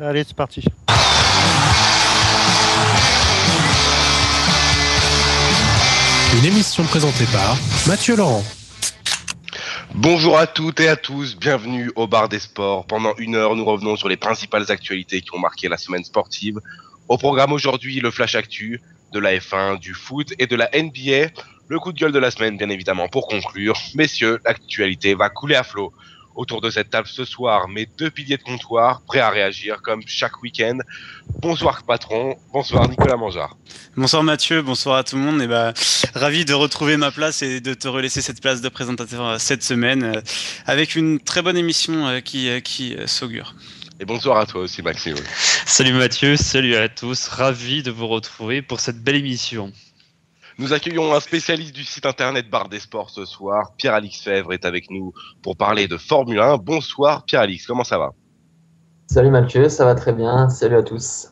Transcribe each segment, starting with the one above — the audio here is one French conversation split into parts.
Allez, c'est parti. Une émission présentée par Mathieu Laurent. Bonjour à toutes et à tous, bienvenue au Bar des Sports. Pendant 1 heure, nous revenons sur les principales actualités qui ont marqué la semaine sportive. Au programme aujourd'hui, le Flash Actu de la F1, du foot et de la NBA. Le coup de gueule de la semaine, bien évidemment, pour conclure. Messieurs, l'actualité va couler à flot. Autour de cette table ce soir, mes deux piliers de comptoir, prêts à réagir comme chaque week-end. Bonsoir patron, bonsoir Nicolas Mangeard. Bonsoir Mathieu, bonsoir à tout le monde. Ravi de retrouver ma place et de te relaisser cette place de présentateur cette semaine avec une très bonne émission qui s'augure. Et bonsoir à toi aussi Maxime. Salut Mathieu, salut à tous, ravi de vous retrouver pour cette belle émission. Nous accueillons un spécialiste du site internet Bar des Sports ce soir. Pierre-Alix Fèvre est avec nous pour parler de Formule 1. Bonsoir Pierre-Alix, comment ça va ? Salut Mathieu, ça va très bien. Salut à tous.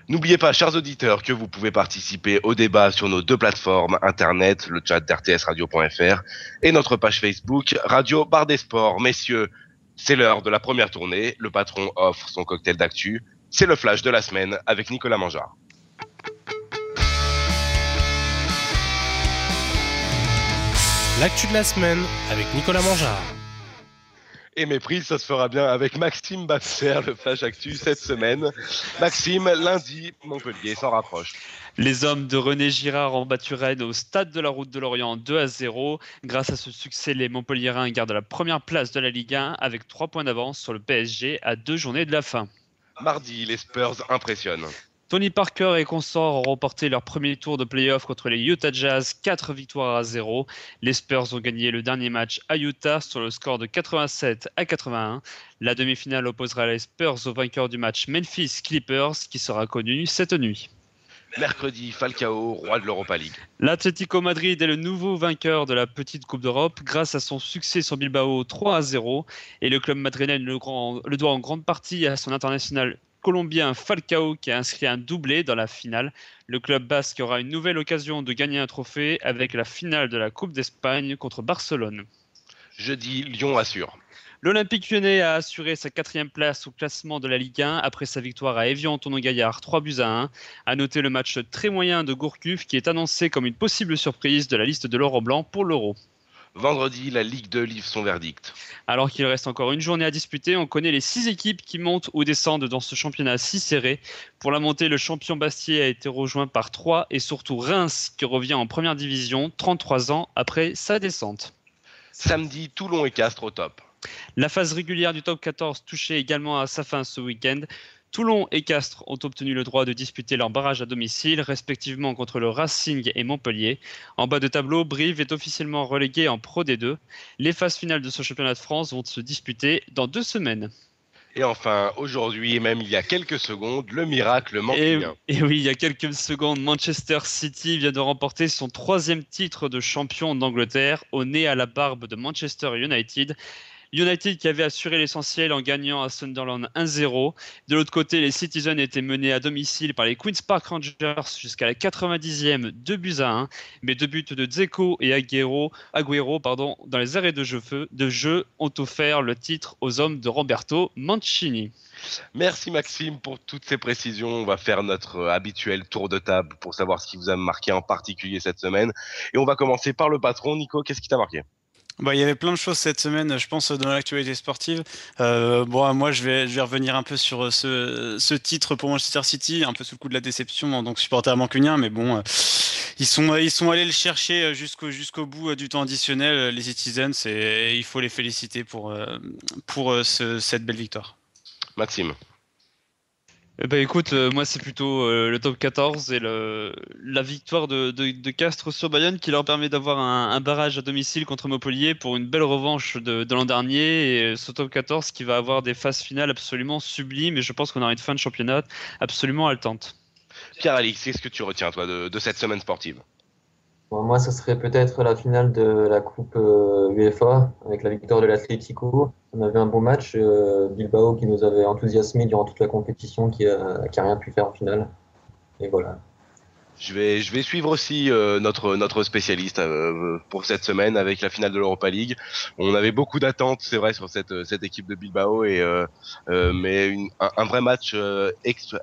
N'oubliez pas, chers auditeurs, que vous pouvez participer au débat sur nos deux plateformes internet, le chat d'RTSradio.fr et notre page Facebook Radio Bar des Sports. Messieurs, c'est l'heure de la première tournée. Le patron offre son cocktail d'actu. C'est le flash de la semaine avec Nicolas Mangeard. L'actu de la semaine avec Nicolas Mangeard. Et méprise, ça se fera bien avec Maxime Baxter, le flash actu cette semaine. Maxime, lundi, Montpellier s'en rapproche. Les hommes de René Girard ont battu Rennes au stade de la Route de Lorient 2-0. Grâce à ce succès, les Montpelliérains gardent la première place de la Ligue 1 avec 3 points d'avance sur le PSG à 2 journées de la fin. Mardi, les Spurs impressionnent. Tony Parker et consorts ont remporté leur premier tour de play-off contre les Utah Jazz, 4 victoires à 0. Les Spurs ont gagné le dernier match à Utah sur le score de 87-81. La demi-finale opposera les Spurs au vainqueur du match Memphis Clippers qui sera connu cette nuit. Mercredi, Falcao, roi de l'Europa League. L'Atlético Madrid est le nouveau vainqueur de la petite Coupe d'Europe grâce à son succès sur Bilbao 3-0. Et le club madrilène le doit en grande partie à son international colombien Falcao qui a inscrit un doublé dans la finale. Le club basque aura une nouvelle occasion de gagner un trophée avec la finale de la Coupe d'Espagne contre Barcelone. Jeudi, Lyon assure. L'Olympique Lyonnais a assuré sa 4e place au classement de la Ligue 1 après sa victoire à Évian-Tonon-Gaillard 3-1. À noter le match très moyen de Gourcuff qui est annoncé comme une possible surprise de la liste de Laurent Blanc pour l'Euro. Vendredi, la Ligue 2 livre son verdict. Alors qu'il reste encore une journée à disputer, on connaît les 6 équipes qui montent ou descendent dans ce championnat si serré. Pour la montée, le champion Bastier a été rejoint par 3 et surtout Reims qui revient en première division 33 ans après sa descente. Samedi, Toulon et Castres au top. La phase régulière du top 14 touchait également à sa fin ce week-end. Toulon et Castres ont obtenu le droit de disputer leur barrage à domicile, respectivement contre le Racing et Montpellier. En bas de tableau, Brive est officiellement relégué en Pro D2. Les phases finales de ce championnat de France vont se disputer dans 2 semaines. Et enfin, aujourd'hui, et même il y a quelques secondes, le miracle mancunien. Et oui, il y a quelques secondes, Manchester City vient de remporter son 3e titre de champion d'Angleterre, au nez à la barbe de Manchester United. United qui avait assuré l'essentiel en gagnant à Sunderland 1-0. De l'autre côté, les Citizens étaient menés à domicile par les Queen's Park Rangers jusqu'à la 90e, 2-1. Mais 2 buts de Dzeko et Agüero dans les arrêts de jeu ont offert le titre aux hommes de Roberto Mancini. Merci Maxime pour toutes ces précisions. On va faire notre habituel tour de table pour savoir ce qui vous a marqué en particulier cette semaine. Et on va commencer par le patron. Nico, qu'est-ce qui t'a marqué ? Il y avait plein de choses cette semaine, je pense, dans l'actualité sportive. Moi, je vais revenir un peu sur ce titre pour Manchester City, un peu sous le coup de la déception, donc supporter mancunien, mais bon, ils sont allés le chercher jusqu'au bout du temps additionnel, les Citizens, et il faut les féliciter pour cette belle victoire. Maxime. Écoute, moi c'est plutôt le top 14 et la victoire de Castres sur Bayonne qui leur permet d'avoir un barrage à domicile contre Montpellier pour une belle revanche de l'an dernier, et ce top 14 qui va avoir des phases finales absolument sublimes, et je pense qu'on aura une fin de championnat absolument haletante. Pierre-Alix, qu'est-ce que tu retiens toi de cette semaine sportive ? Bon, moi, ce serait peut-être la finale de la Coupe UEFA avec la victoire de l'Atlético. On avait un bon match, Bilbao qui nous avait enthousiasmé durant toute la compétition, qui a rien pu faire en finale. Et voilà. Je vais suivre aussi notre spécialiste pour cette semaine avec la finale de l'Europa League. On avait beaucoup d'attentes, c'est vrai, sur cette équipe de Bilbao mais un vrai match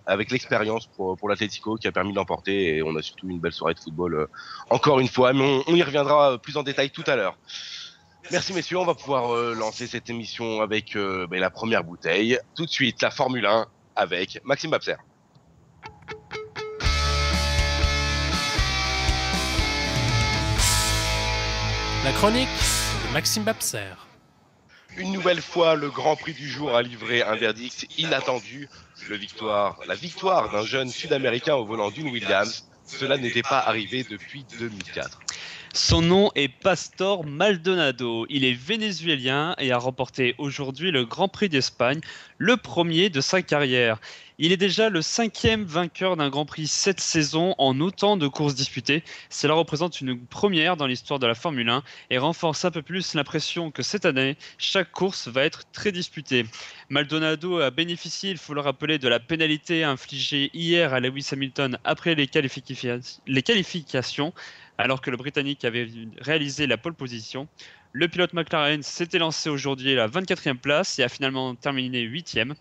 avec l'expérience pour l'Atlético qui a permis de l'emporter et on a surtout une belle soirée de football encore une fois. Mais on y reviendra plus en détail tout à l'heure. Merci messieurs, on va pouvoir lancer cette émission avec la première bouteille. Tout de suite, la Formule 1 avec Maxime Babser. La chronique de Maxime Babser. Une nouvelle fois, le Grand Prix du jour a livré un verdict inattendu. La victoire d'un jeune Sud-Américain au volant d'une Williams. Cela n'était pas arrivé depuis 2004. Son nom est Pastor Maldonado. Il est vénézuélien et a remporté aujourd'hui le Grand Prix d'Espagne, le premier de sa carrière. Il est déjà le 5e vainqueur d'un Grand Prix cette saison en autant de courses disputées. Cela représente une première dans l'histoire de la Formule 1 et renforce un peu plus l'impression que cette année, chaque course va être très disputée. Maldonado a bénéficié, il faut le rappeler, de la pénalité infligée hier à Lewis Hamilton après les qualifications, alors que le Britannique avait réalisé la pole position. Le pilote McLaren s'était lancé aujourd'hui à la 24e place et a finalement terminé 8e.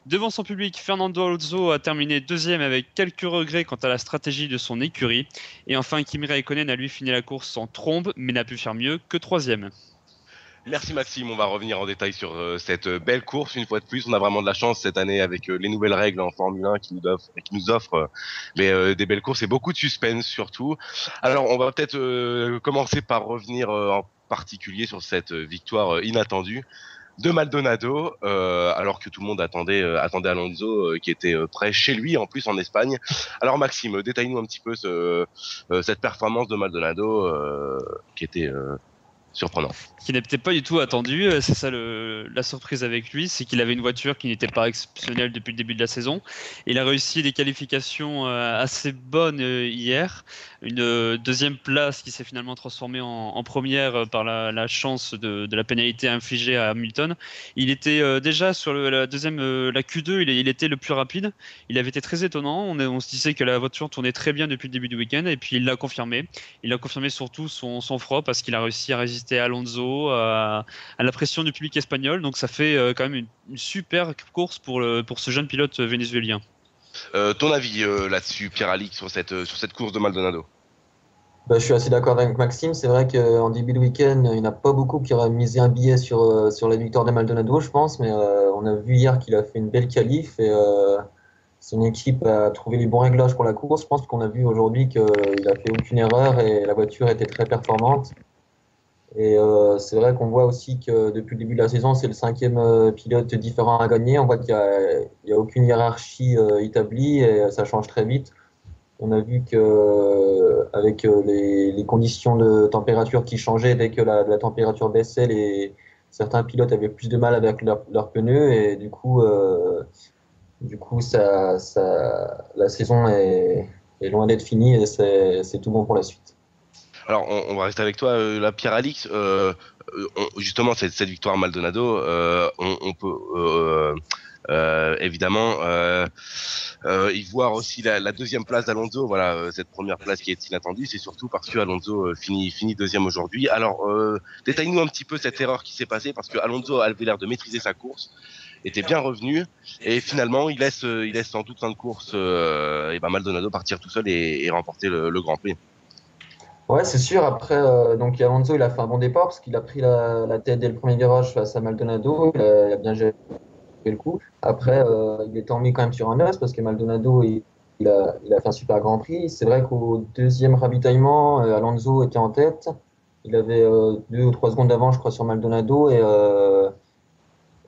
Devant son public, Fernando Alonso a terminé 2e avec quelques regrets quant à la stratégie de son écurie. Et enfin, Kimi Räikkönen a lui fini la course en trombe, mais n'a pu faire mieux que 3e. Merci Maxime, on va revenir en détail sur cette belle course. Une fois de plus, on a vraiment de la chance cette année avec les nouvelles règles en Formule 1 qui nous offrent des belles courses et beaucoup de suspense surtout. Alors, on va peut-être commencer par revenir en particulier sur cette victoire inattendue de Maldonado, alors que tout le monde attendait Alonso qui était prêt chez lui en plus en Espagne. Alors Maxime, détaille-nous un petit peu cette performance de Maldonado qui était surprenant. Qui n'était pas du tout attendu, c'est ça la surprise avec lui, c'est qu'il avait une voiture qui n'était pas exceptionnelle depuis le début de la saison. Il a réussi des qualifications assez bonnes hier, une deuxième place qui s'est finalement transformée en première par la chance de la pénalité infligée à Hamilton. Il était déjà sur la Q2, il était le plus rapide. Il avait été très étonnant, on se disait que la voiture tournait très bien depuis le début du week-end et puis il l'a confirmé. Il a confirmé surtout son froid parce qu'il a réussi à résister à Alonso, à la pression du public espagnol, donc ça fait quand même une super course pour ce jeune pilote vénézuélien. Ton avis là-dessus, Pierre-Alix, sur cette course de Maldonado? Je suis assez d'accord avec Maxime. C'est vrai qu'en début de week-end, il n'y en a pas beaucoup qui auraient misé un billet sur la victoire de Maldonado, je pense, mais on a vu hier qu'il a fait une belle qualif et son équipe a trouvé les bons réglages pour la course. Je pense qu'on a vu aujourd'hui qu'il n'a fait aucune erreur et la voiture était très performante. Et c'est vrai qu'on voit aussi que depuis le début de la saison, c'est le 5e pilote différent à gagner. On voit qu'il n'y a aucune hiérarchie établie et ça change très vite. On a vu qu'avec les conditions de température qui changeaient, dès que la température baissait, certains pilotes avaient plus de mal avec leurs pneus et du coup la saison est loin d'être finie et c'est tout bon pour la suite. Alors, on va rester avec toi, là, Pierre-Alix. Justement, cette victoire Maldonado, on peut évidemment y voir aussi la deuxième place d'Alonso. Voilà, cette première place qui est inattendue, c'est surtout parce que Alonso finit 2e aujourd'hui. Alors, détaille-nous un petit peu cette erreur qui s'est passée, parce que Alonso avait l'air de maîtriser sa course, était bien revenu, et finalement, il laisse en toute fin de course Maldonado partir tout seul et remporter le Grand Prix. Ouais, c'est sûr. Après, donc Alonso, il a fait un bon départ parce qu'il a pris la tête dès le premier virage face à Maldonado. Il a bien géré le coup. Après, il est mis quand même sur un os parce que Maldonado, il a fait un super Grand Prix. C'est vrai qu'au deuxième ravitaillement, Alonso était en tête. Il avait 2 ou 3 secondes d'avance, je crois, sur Maldonado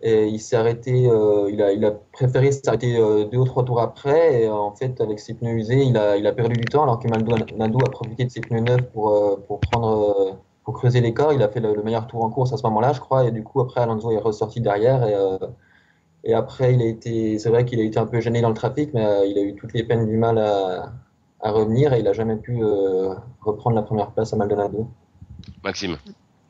et il s'est arrêté. Il a préféré s'arrêter 2 ou 3 tours après. Et en fait, avec ses pneus usés, il a perdu du temps alors que Maldonado a profité de ses pneus neufs pour creuser l'écart. Il a fait le meilleur tour en course à ce moment-là, je crois. Et du coup, après, Alonso est ressorti derrière. Et après, c'est vrai qu'il a été un peu gêné dans le trafic, mais il a eu toutes les peines du mal à revenir et il n'a jamais pu reprendre la première place à Maldonado. Maxime.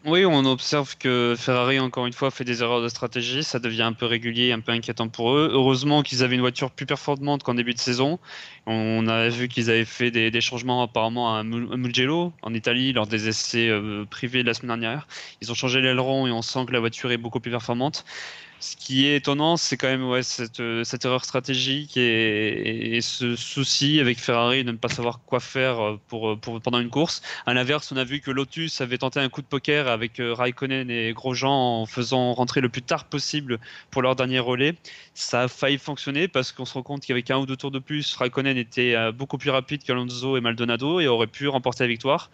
Oui, on observe que Ferrari, encore une fois, fait des erreurs de stratégie. Ça devient un peu régulier, un peu inquiétant pour eux. Heureusement qu'ils avaient une voiture plus performante qu'en début de saison. On a vu qu'ils avaient fait des changements apparemment à Mugello, en Italie, lors des essais privés de la semaine dernière. Ils ont changé l'aileron et on sent que la voiture est beaucoup plus performante. Ce qui est étonnant, c'est quand même cette erreur stratégique et ce souci avec Ferrari de ne pas savoir quoi faire pendant une course. À l'inverse, on a vu que Lotus avait tenté un coup de poker avec Raikkonen et Grosjean en faisant rentrer le plus tard possible pour leur dernier relais. Ça a failli fonctionner parce qu'on se rend compte qu'avec 1 ou 2 tours de plus, Raikkonen était beaucoup plus rapide qu'Alonso et Maldonado et aurait pu remporter la victoire.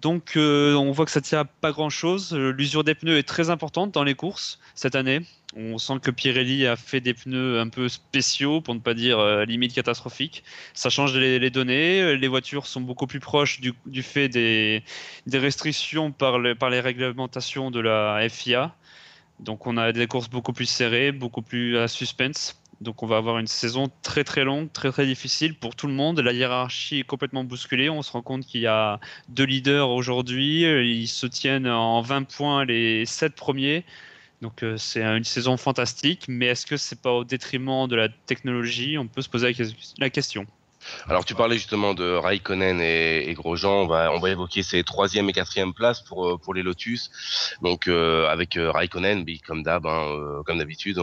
Donc, on voit que ça tient à pas grand-chose. L'usure des pneus est très importante dans les courses cette année. On sent que Pirelli a fait des pneus un peu spéciaux, pour ne pas dire limite catastrophiques. Ça change les données. Les voitures sont beaucoup plus proches du fait des restrictions par les réglementations de la FIA. Donc, on a des courses beaucoup plus serrées, beaucoup plus à suspense. Donc on va avoir une saison très très longue, très très difficile pour tout le monde. La hiérarchie est complètement bousculée. On se rend compte qu'il y a 2 leaders aujourd'hui. Ils se tiennent en 20 points les 7 premiers. Donc c'est une saison fantastique. Mais est-ce que c'est pas au détriment de la technologie? On peut se poser la question. Alors tu parlais justement de Raikkonen et Grosjean, on va évoquer ces 3e et 4e places pour les Lotus. Donc avec Raikkonen, comme comme d'habitude,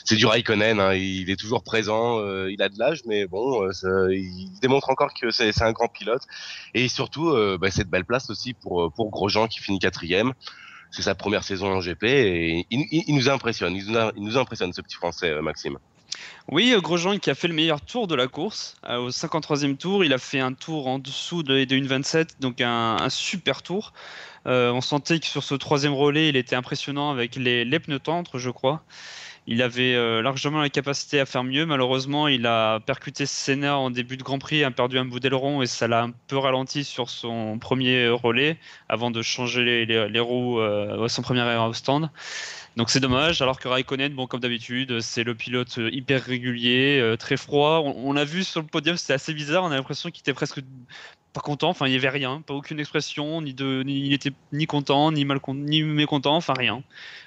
c'est du Raikkonen, hein, il est toujours présent, il a de l'âge, mais bon, il démontre encore que c'est un grand pilote. Et surtout, cette belle place aussi pour Grosjean qui finit 4e. C'est sa première saison en GP et il nous impressionne, il nous impressionne ce petit Français, Maxime. Oui, Grosjean qui a fait le meilleur tour de la course. Au 53e tour, il a fait un tour en dessous de 1,27, donc un super tour. On sentait que sur ce 3e relais, il était impressionnant avec les pneus tendres, je crois. Il avait largement la capacité à faire mieux. Malheureusement, il a percuté Senna en début de Grand Prix, a perdu un bout d'aileron et ça l'a un peu ralenti sur son premier relais avant de changer les roues à son premier arrêt au stand. Donc c'est dommage, alors que Raikkonen, bon, comme d'habitude, c'est le pilote hyper régulier, très froid. On l'a vu sur le podium, c'était assez bizarre, on a l'impression qu'il était presque pas content, enfin il n'y avait rien, pas aucune expression, il était ni content, ni mécontent, enfin rien.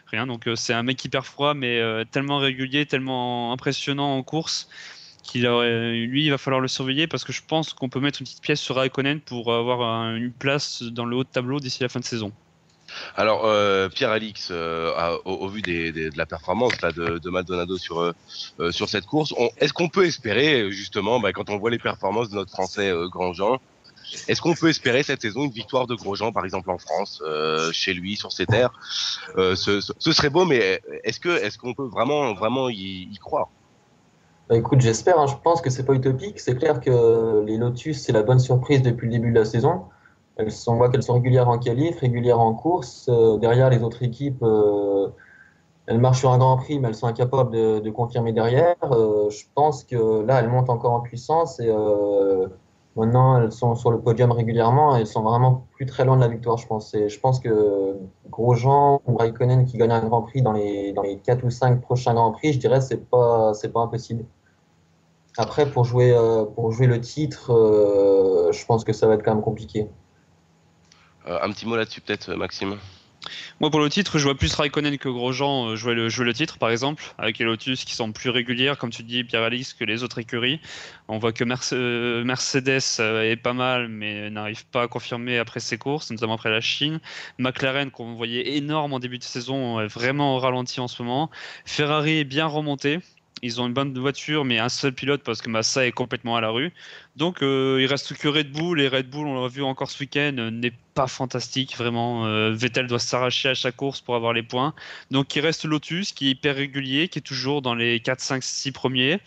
Rien, donc c'est un mec hyper froid, mais tellement régulier, tellement impressionnant en course, lui, il va falloir le surveiller parce que je pense qu'on peut mettre une petite pièce sur Raikkonen pour avoir une place dans le haut de tableau d'ici la fin de saison. Alors Pierre-Alix, au vu de la performance là de Maldonado sur cette course, est-ce qu'on peut espérer justement, quand on voit les performances de notre Français Grosjean, est-ce qu'on peut espérer cette saison une victoire de Grosjean par exemple en France, chez lui sur ses terres? Ce serait beau, mais est-ce qu'on peut vraiment y croire? Bah, écoute, j'espère, hein. Je pense que c'est pas utopique. C'est clair que les Lotus, c'est la bonne surprise depuis le début de la saison. On voit qu'elles sont régulières en qualif, régulières en course. Derrière, les autres équipes, elles marchent sur un Grand Prix, mais elles sont incapables de confirmer derrière. Je pense que là, elles montent encore en puissance et maintenant, elles sont sur le podium régulièrement et elles sont vraiment plus très loin de la victoire, je pense. Et je pense que Grosjean ou Raikkonen qui gagnent un Grand Prix dans les 4 ou 5 prochains Grands Prix, je dirais, c'est pas impossible. Après, pour jouer le titre, je pense que ça va être quand même compliqué. Un petit mot là-dessus peut-être, Maxime? Moi, pour le titre, je vois plus Raikkonen que Grosjean jouer le titre, par exemple, avec les Lotus qui sont plus régulières, comme tu dis, Pierre-Alix, que les autres écuries. On voit que Mercedes est pas mal, mais n'arrive pas à confirmer après ses courses, notamment après la Chine. McLaren, qu'on voyait énorme en début de saison, est vraiment au ralenti en ce moment. Ferrari est bien remonté. Ils ont une bonne voiture, mais un seul pilote parce que Massa est complètement à la rue. Donc, il reste que Red Bull. Et Red Bull, on l'a vu encore ce week-end, n'est pas fantastique, vraiment. Vettel doit s'arracher à chaque course pour avoir les points. Donc, il reste Lotus, qui est hyper régulier, qui est toujours dans les 4, 5, 6 premiers,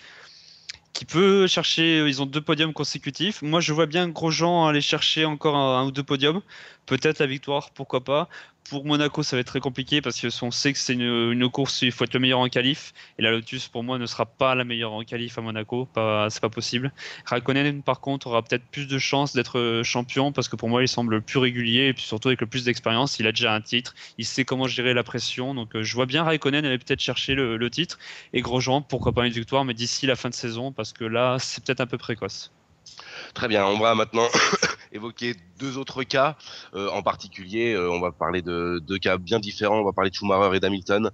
qui peut chercher. Ils ont 2 podiums consécutifs. Moi, je vois bien Grosjean aller chercher encore 1 ou 2 podiums. Peut-être la victoire, pourquoi pas. Pour Monaco, ça va être très compliqué parce qu'on sait que c'est une course où il faut être le meilleur en qualif. Et la Lotus, pour moi, ne sera pas la meilleure en qualif à Monaco. C'est pas possible. Raikkonen, par contre, aura peut-être plus de chances d'être champion parce que pour moi, il semble le plus régulier et puis surtout avec le plus d'expérience. Il a déjà un titre. Il sait comment gérer la pression. Donc, je vois bien Raikkonen aller peut-être chercher le titre. Et Grosjean, pourquoi pas une victoire, mais d'ici la fin de saison parce que là, c'est peut-être un peu précoce. Très bien, on va maintenant évoquer deux autres cas. En particulier, on va parler de deux cas bien différents. On va parler de Schumacher et d'Hamilton.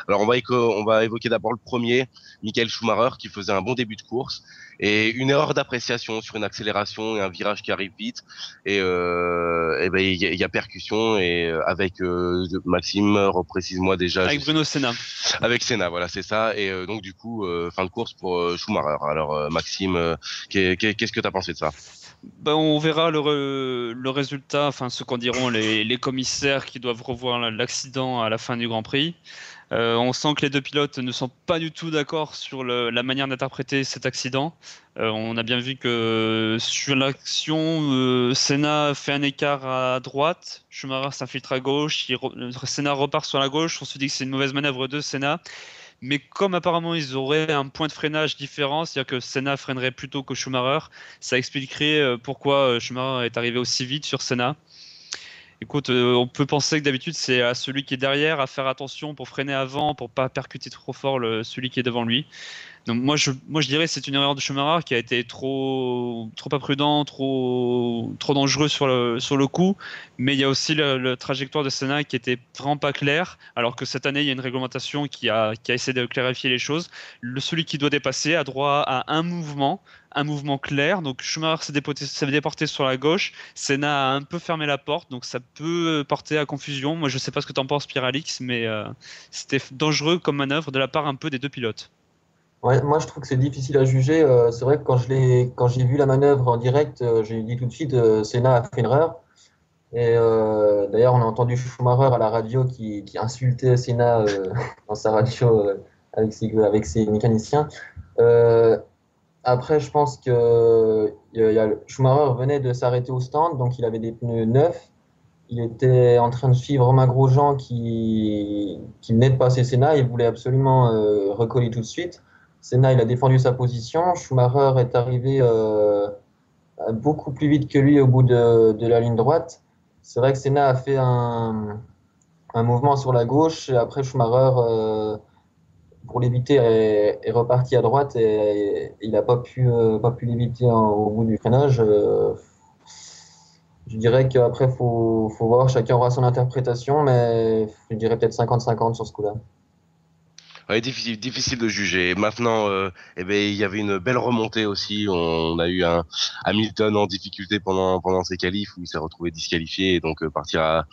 Alors, on va évoquer d'abord le premier, Michael Schumacher, qui faisait un bon début de course et une erreur d'appréciation sur une accélération et un virage qui arrive vite. Et ben il y a percussion et avec Maxime, reprécise-moi déjà. Avec Bruno Senna. Avec Senna, voilà, c'est ça. Et donc du coup, fin de course pour Schumacher. Alors Maxime, qu'est-ce que tu as pensé de ça? Ben, on verra le résultat, enfin ce qu'en diront les commissaires qui doivent revoir l'accident à la fin du Grand Prix. On sent que les deux pilotes ne sont pas du tout d'accord sur la manière d'interpréter cet accident. On a bien vu que sur l'action, Senna fait un écart à droite, Schumacher s'infiltre à gauche, Senna repart sur la gauche. On se dit que c'est une mauvaise manœuvre de Senna. Mais comme apparemment ils auraient un point de freinage différent, c'est-à-dire que Senna freinerait plus tôt que Schumacher, ça expliquerait pourquoi Schumacher est arrivé aussi vite sur Senna. Écoute, on peut penser que d'habitude c'est à celui qui est derrière à faire attention pour freiner avant, pour pas percuter trop fort celui qui est devant lui. Donc moi je dirais que c'est une erreur de Schumacher qui a été trop imprudent, trop dangereux sur le coup. Mais il y a aussi la trajectoire de Senna qui était vraiment pas claire. Alors que cette année il y a une réglementation qui a essayé de clarifier les choses. Celui qui doit dépasser a droit à un mouvement clair. Donc Schumacher s'est déporté sur la gauche. Senna a un peu fermé la porte, donc ça peut porter à confusion. Moi je sais pas ce que t'en penses, Pierre-Alix, mais c'était dangereux comme manœuvre de la part un peu des deux pilotes. Ouais, moi je trouve que c'est difficile à juger. C'est vrai que quand j'ai vu la manœuvre en direct, j'ai dit tout de suite Senna a fait une erreur. Et d'ailleurs, on a entendu Schumacher à la radio qui insultait Senna dans sa radio avec ses mécaniciens. Euh, Après, je pense que Schumacher venait de s'arrêter au stand, donc il avait des pneus neufs. Il était en train de suivre Romain Grosjean qui venait de passer Senna. Il voulait absolument recoller tout de suite. Senna, il a défendu sa position. Schumacher est arrivé beaucoup plus vite que lui au bout de la ligne droite. C'est vrai que Senna a fait un mouvement sur la gauche. Et après, Schumacher, pour l'éviter, est reparti à droite et il n'a pas pu l'éviter au bout du freinage. Je dirais qu'après, faut voir, chacun aura son interprétation, mais je dirais peut-être 50-50 sur ce coup-là. Ouais, difficile de juger. Maintenant, eh ben, il y avait une belle remontée aussi. On a eu un Hamilton en difficulté pendant ses qualifs où il s'est retrouvé disqualifié et donc partir à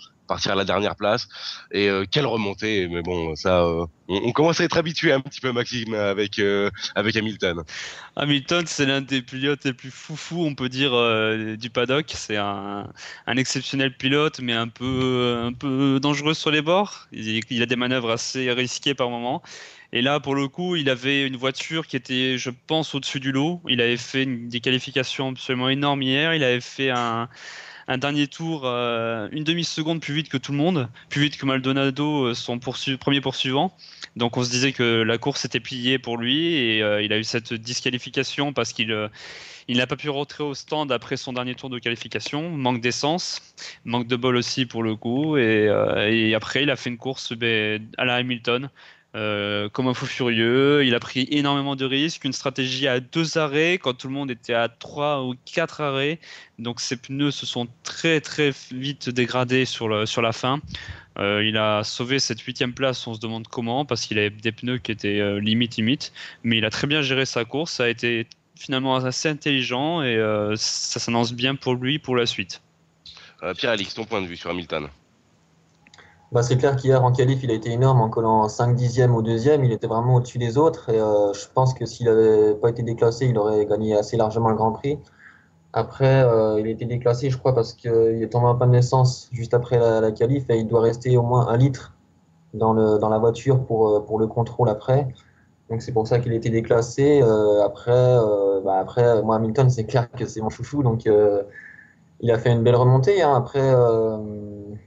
la dernière place. Et quelle remontée. Mais bon, ça, on commence à être habitué un petit peu, Maxime, avec Hamilton. Hamilton, c'est l'un des pilotes les plus foufous, on peut dire, du paddock. C'est un exceptionnel pilote, mais un peu dangereux sur les bords. Il a des manœuvres assez risquées par moments. Et là, pour le coup, il avait une voiture qui était, je pense, au-dessus du lot. Il avait fait des qualifications absolument énormes hier. Il avait fait un dernier tour, une demi-seconde plus vite que tout le monde, plus vite que Maldonado, son premier poursuivant. Donc on se disait que la course était pliée pour lui et il a eu cette disqualification parce qu'il n'a pas pu rentrer au stand après son dernier tour de qualification. Manque d'essence, manque de bol aussi pour le coup. Et après, il a fait une course à la Hamilton. Comme un fou furieux, il a pris énormément de risques, une stratégie à 2 arrêts quand tout le monde était à 3 ou 4 arrêts. Donc ses pneus se sont très très vite dégradés sur la fin. Il a sauvé cette 8e place, on se demande comment, parce qu'il avait des pneus qui étaient limite, mais il a très bien géré sa course, ça a été finalement assez intelligent et ça s'annonce bien pour lui pour la suite. Pierre-Alix, ton point de vue sur Hamilton? Bah, c'est clair qu'hier en qualif, il a été énorme en collant 5 dixièmes au deuxième. Il était vraiment au-dessus des autres. Et je pense que s'il n'avait pas été déclassé, il aurait gagné assez largement le Grand Prix. Après, il a été déclassé, je crois, parce qu'il est tombé en panne d'essence juste après la qualif et il doit rester au moins 1 litre dans la voiture pour le contrôle après. Donc c'est pour ça qu'il a été déclassé. Après, moi, Hamilton, c'est clair que c'est mon chouchou. Donc il a fait une belle remontée. Hein. Après,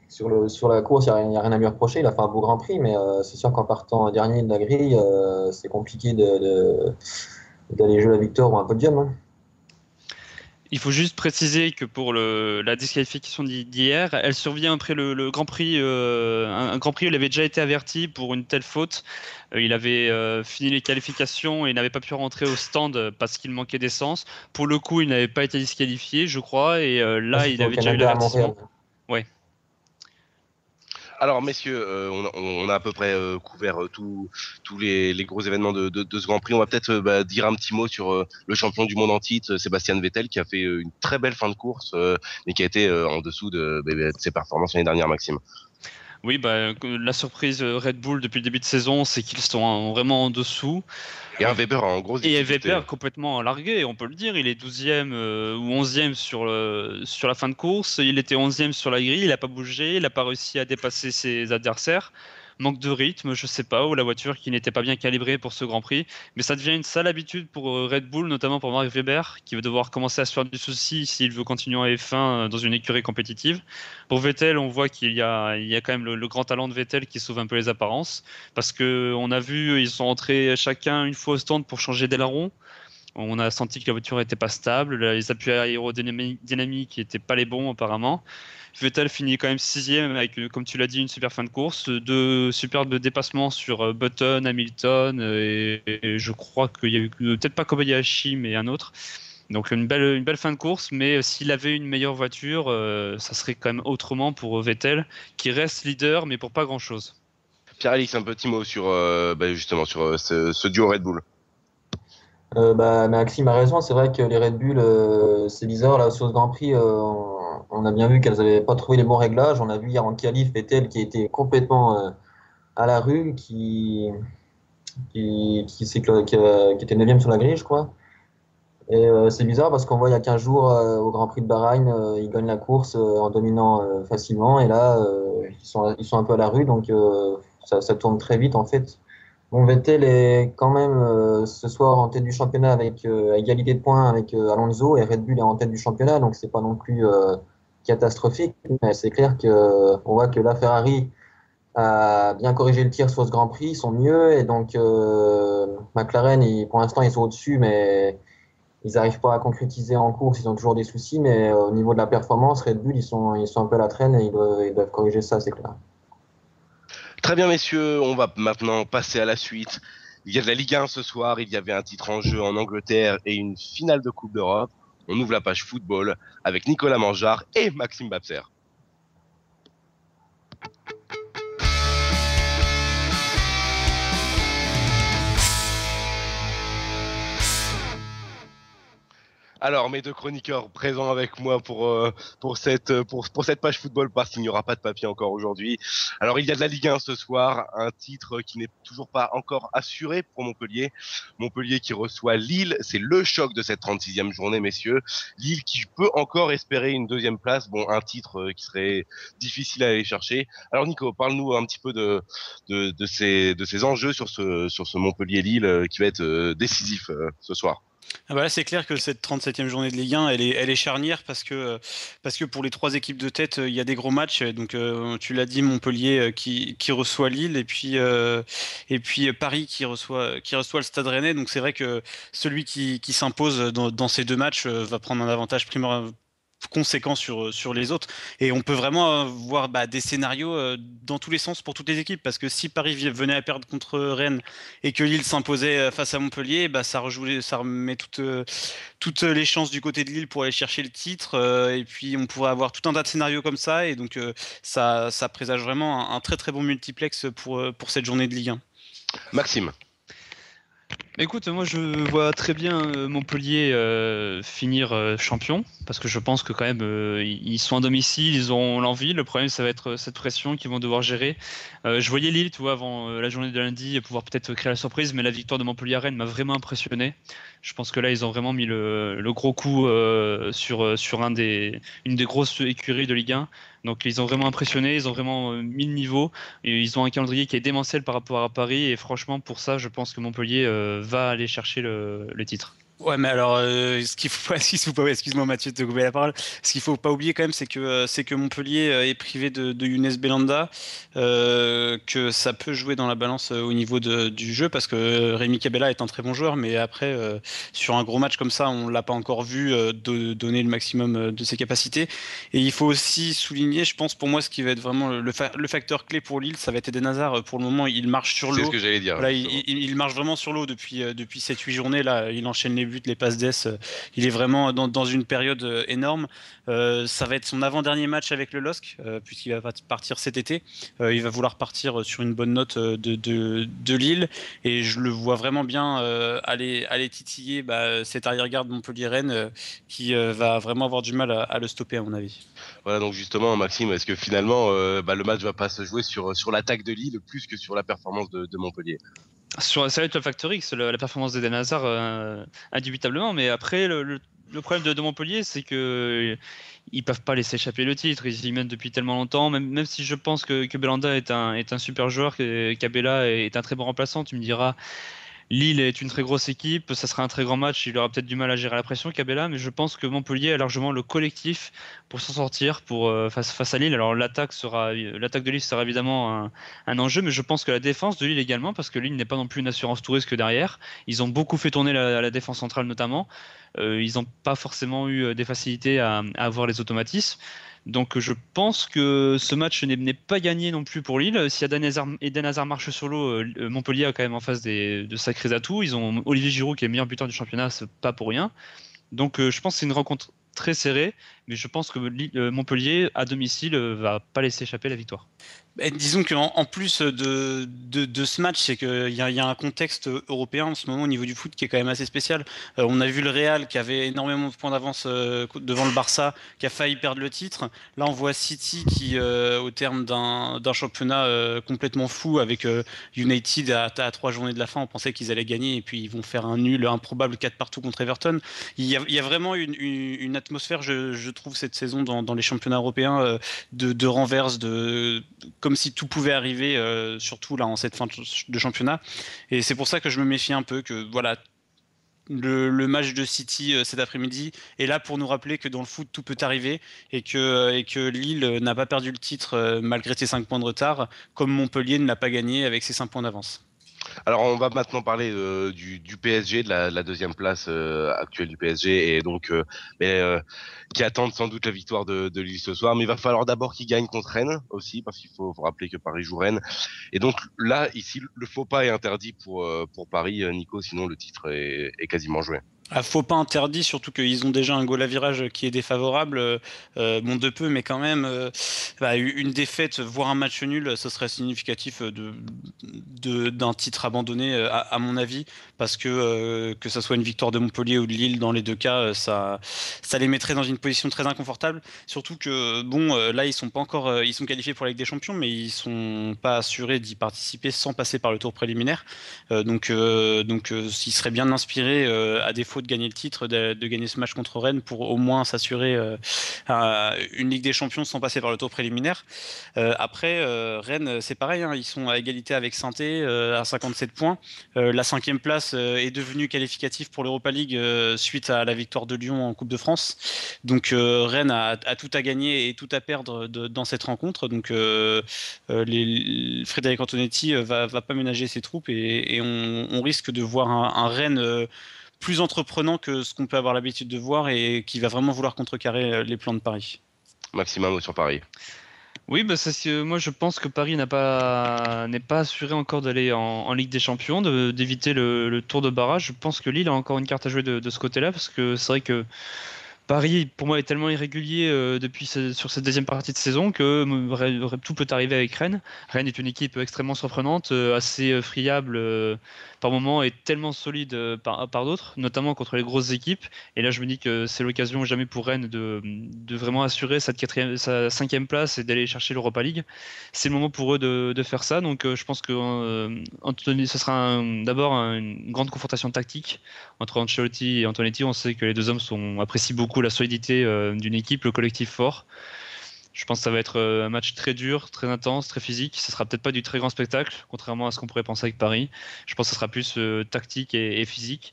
sur la course, il n'y a rien à lui reprocher. Il a fait un beau Grand Prix, mais c'est sûr qu'en partant dernier de la grille, c'est compliqué d'aller jouer la victoire ou un podium. Hein. Il faut juste préciser que pour la disqualification d'hier, elle survient après le Grand Prix, un Grand Prix où il avait déjà été averti pour une telle faute. Il avait fini les qualifications et n'avait pas pu rentrer au stand parce qu'il manquait d'essence. Pour le coup, il n'avait pas été disqualifié, je crois, et là, il C'était au avait déjà eu Canada, à Montréal. l'avertissement. Ouais. Alors messieurs, on a à peu près couvert tous les gros événements de ce Grand Prix. On va peut-être dire un petit mot sur le champion du monde en titre, Sébastien Vettel, qui a fait une très belle fin de course, mais qui a été en dessous de ses performances l'année dernière, Maxime. Oui, la surprise Red Bull depuis le début de saison, c'est qu'ils sont vraiment en dessous. Et un Weber en grosse difficulté. Et Weber complètement largué, on peut le dire. Il est 12e ou 11e sur la fin de course. Il était 11e sur la grille, il n'a pas bougé, il n'a pas réussi à dépasser ses adversaires. Manque de rythme, je sais pas, ou la voiture qui n'était pas bien calibrée pour ce Grand Prix. Mais ça devient une sale habitude pour Red Bull, notamment pour Mark Webber, qui va devoir commencer à se faire du souci s'il veut continuer en F1 dans une écurie compétitive. Pour Vettel, on voit qu'il y a quand même le grand talent de Vettel qui sauve un peu les apparences. Parce qu'on a vu, ils sont entrés chacun une fois au stand pour changer d'aileron. On a senti que la voiture n'était pas stable, les appuis aérodynamiques n'étaient pas les bons apparemment. Vettel finit quand même 6e avec, comme tu l'as dit, une super fin de course, 2 superbes dépassements sur Button, Hamilton et je crois qu'il y a eu peut-être pas Kobayashi mais un autre. Donc une belle fin de course, mais s'il avait une meilleure voiture, ça serait quand même autrement pour Vettel, qui reste leader mais pour pas grand-chose. Pierre-Alix, un petit mot sur justement sur ce duo Red Bull. Maxime a raison, c'est vrai que les Red Bull, c'est bizarre, là, sur ce Grand Prix, on a bien vu qu'elles n'avaient pas trouvé les bons réglages. On a vu hier en qualif Vettel qui était complètement à la rue, qui était 9e sur la grille, je crois. Et c'est bizarre parce qu'on voit il y a 15 jours au Grand Prix de Bahreïn, ils gagnent la course en dominant facilement. Et là, ils sont un peu à la rue, donc ça tourne très vite en fait. Bon, Vettel est quand même ce soir en tête du championnat avec à égalité de points avec Alonso et Red Bull est en tête du championnat, donc c'est pas non plus catastrophique. Mais c'est clair que on voit que la Ferrari a bien corrigé le tir sur ce Grand Prix, ils sont mieux et donc McLaren, pour l'instant ils sont au-dessus, mais ils n'arrivent pas à concrétiser en course, ils ont toujours des soucis. Mais au niveau de la performance, Red Bull ils sont un peu à la traîne et ils doivent corriger ça, c'est clair. Très bien messieurs, on va maintenant passer à la suite. Il y a de la Ligue 1 ce soir, il y avait un titre en jeu en Angleterre et une finale de Coupe d'Europe. On ouvre la page football avec Nicolas Mangeard et Maxime Babser. Alors, mes deux chroniqueurs présents avec moi pour cette page football parce qu'il n'y aura pas de papier encore aujourd'hui. Alors, il y a de la Ligue 1 ce soir, un titre qui n'est toujours pas encore assuré pour Montpellier. Montpellier qui reçoit Lille, c'est le choc de cette 36e journée, messieurs. Lille qui peut encore espérer une deuxième place, bon, un titre qui serait difficile à aller chercher. Alors, Nico, parle-nous un petit peu de ces enjeux sur ce Montpellier-Lille qui va être décisif ce soir. Ah bah là, c'est clair que cette 37e journée de Ligue 1, elle est charnière parce que pour les 3 équipes de tête, il y a des gros matchs. Donc, tu l'as dit, Montpellier qui reçoit Lille et puis Paris qui reçoit le Stade Rennais. Donc, c'est vrai que celui qui s'impose dans ces 2 matchs va prendre un avantage conséquent sur les autres et on peut vraiment voir des scénarios dans tous les sens pour toutes les équipes parce que si Paris venait à perdre contre Rennes et que Lille s'imposait face à Montpellier, ça remet toutes les chances du côté de Lille pour aller chercher le titre et puis on pourrait avoir tout un tas de scénarios comme ça et donc ça présage vraiment un très très bon multiplex pour cette journée de Ligue 1. Maxime. Écoute, moi je vois très bien Montpellier finir champion parce que je pense que quand même ils sont à domicile, ils ont l'envie. Le problème ça va être cette pression qu'ils vont devoir gérer. Je voyais Lille, tu vois, avant la journée de lundi pouvoir peut-être créer la surprise, mais la victoire de Montpellier à Rennes m'a vraiment impressionné. Je pense que là ils ont vraiment mis le gros coup sur une des grosses écuries de Ligue 1. Donc ils ont vraiment impressionné, ils ont vraiment mis le niveau et ils ont un calendrier qui est démentiel par rapport à Paris et franchement pour ça je pense que Montpellier va aller chercher le titre. Ouais, mais alors, excuse-moi Mathieu de te couper la parole. Ce qu'il faut pas oublier quand même, c'est que Montpellier est privé de Younes Belhanda, que ça peut jouer dans la balance au niveau du jeu, parce que Rémi Cabella est un très bon joueur, mais après, sur un gros match comme ça, on l'a pas encore vu donner le maximum de ses capacités. Et il faut aussi souligner, je pense pour moi, ce qui va être vraiment le facteur clé pour Lille, ça va être Eden Hazard. Pour le moment, il marche sur C'est ce l'eau. que j'allais dire, Voilà, justement. il marche vraiment sur l'eau depuis 7-8 journées. Là, il enchaîne les buts, les passes d'ess. Il est vraiment dans une période énorme. Ça va être son avant-dernier match avec le LOSC, puisqu'il va partir cet été. Il va vouloir partir sur une bonne note de Lille. Et je le vois vraiment bien aller titiller cet arrière-garde Montpellier-Rennes qui va vraiment avoir du mal à le stopper, à mon avis. Voilà, donc justement, Maxime, est-ce que finalement, le match va pas se jouer sur l'attaque de Lille plus que sur la performance de Montpellier? Ça va être le facteur X, la performance d'Eden Hazard, indubitablement. Mais après, le problème de Montpellier, c'est que ils peuvent pas laisser échapper le titre. Ils y mènent depuis tellement longtemps. Même si je pense que Belhanda est un super joueur, que Cabella est un très bon remplaçant, tu me diras. Lille est une très grosse équipe, ça sera un très grand match, il aura peut-être du mal à gérer la pression, Cabella, mais je pense que Montpellier a largement le collectif pour s'en sortir face à Lille. Alors l'attaque de Lille sera évidemment un enjeu, mais je pense que la défense de Lille également, parce que Lille n'est pas non plus une assurance tout risque derrière. Ils ont beaucoup fait tourner la défense centrale notamment. Ils n'ont pas forcément eu des facilités à avoir les automatismes. Donc je pense que ce match n'est pas gagné non plus pour Lille. Si Eden Hazard marche sur l'eau, Montpellier a quand même en face de sacrés atouts. Ils ont Olivier Giroud qui est le meilleur buteur du championnat, c'est pas pour rien. Donc je pense que c'est une rencontre très serrée, mais je pense que Montpellier à domicile va pas laisser échapper la victoire. Disons qu'en plus de ce match, c'est qu'il y a un contexte européen en ce moment au niveau du foot qui est quand même assez spécial. On a vu le Real qui avait énormément de points d'avance devant le Barça, qui a failli perdre le titre. Là, on voit City qui, au terme d'un championnat complètement fou avec United à 3 journées de la fin, on pensait qu'ils allaient gagner et puis ils vont faire un nul improbable 4-2 contre Everton. Il y a vraiment une atmosphère, je trouve, cette saison dans les championnats européens de renverse, comme si tout pouvait arriver, surtout là en cette fin de championnat. Et c'est pour ça que je me méfie un peu, que voilà, le match de City cet après-midi est là pour nous rappeler que dans le foot tout peut arriver et que Lille n'a pas perdu le titre malgré ses 5 points de retard, comme Montpellier ne l'a pas gagné avec ses 5 points d'avance. Alors, on va maintenant parler du PSG, de la deuxième place actuelle du PSG, et donc, qui attendent sans doute la victoire de Lille ce soir. Mais il va falloir d'abord qu'ils gagnent contre Rennes aussi, parce qu'il faut rappeler que Paris joue Rennes. Et donc là, ici, le faux pas est interdit pour Paris, Nico, sinon le titre est quasiment joué. Faut pas interdit, surtout qu'ils ont déjà un goal à virage qui est défavorable, bon de peu, mais quand même, une défaite, voire un match nul, ce serait significatif d'un titre abandonné, à mon avis, parce que ça soit une victoire de Montpellier ou de Lille, dans les deux cas, ça les mettrait dans une position très inconfortable, surtout que, bon, là, ils sont pas encore, ils sont qualifiés pour la Ligue des Champions, mais ils sont pas assurés d'y participer sans passer par le tour préliminaire, donc, il serait bien inspiré, à défaut de gagner le titre, de gagner ce match contre Rennes pour au moins s'assurer une Ligue des Champions sans passer par le tour préliminaire. Après, Rennes, c'est pareil, hein, ils sont à égalité avec Saint-Étienne à 57 points. La 5e place est devenue qualificative pour l'Europa League suite à la victoire de Lyon en Coupe de France. Donc Rennes a tout à gagner et tout à perdre dans cette rencontre. Donc Frédéric Antonetti va pas ménager ses troupes et on risque de voir un Rennes plus entreprenant que ce qu'on peut avoir l'habitude de voir et qui va vraiment vouloir contrecarrer les plans de Paris. Maximum sur Paris. Oui, moi je pense que Paris n'est pas assuré encore d'aller en Ligue des Champions, d'éviter le tour de barrage. Je pense que Lille a encore une carte à jouer de ce côté-là, parce que c'est vrai que Paris, pour moi, est tellement irrégulier sur cette deuxième partie de saison que tout peut arriver avec Rennes. Rennes est une équipe extrêmement surprenante, assez friable par moments et tellement solide par d'autres, notamment contre les grosses équipes. Et là, je me dis que c'est l'occasion jamais pour Rennes de vraiment assurer sa 5e place et d'aller chercher l'Europa League. C'est le moment pour eux de faire ça. Donc, je pense que ce sera d'abord une grande confrontation tactique entre Ancelotti et Antonetti. On sait que les deux hommes apprécient beaucoup la solidité d'une équipe, le collectif fort. Je pense que ça va être un match très dur, très intense, très physique. Ce sera peut-être pas du très grand spectacle, contrairement à ce qu'on pourrait penser avec Paris. Je pense que ce sera plus tactique et physique.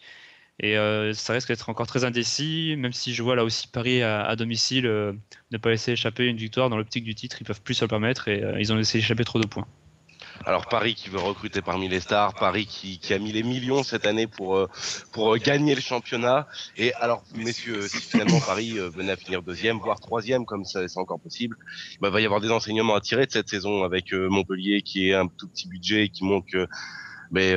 Et ça risque d'être encore très indécis, même si je vois là aussi Paris à domicile ne pas laisser échapper une victoire dans l'optique du titre, ils peuvent plus se le permettre et ils ont laissé échapper trop de points. Alors Paris qui veut recruter parmi les stars, Paris qui a mis les millions cette année pour gagner le championnat. Et alors messieurs, si finalement Paris venait à finir deuxième, voire troisième, comme ça c'est encore possible, bah, va y avoir des enseignements à tirer de cette saison avec Montpellier qui est un tout petit budget et qui manque. Mais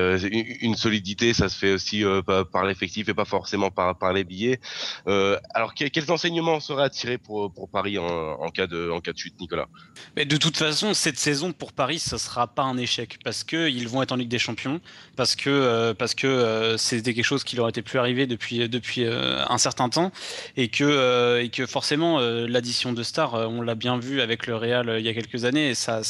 une solidité, ça se fait aussi par l'effectif et pas forcément par les billets. Alors quels enseignements seraient à tirer pour Paris en cas de chute, Nicolas? Mais de toute façon, cette saison pour Paris, ça sera pas un échec parce que ils vont être en Ligue des Champions, parce que c'était quelque chose qui leur était plus arrivé depuis un certain temps et que forcément l'addition de stars, on l'a bien vu avec le Real il y a quelques années, et ça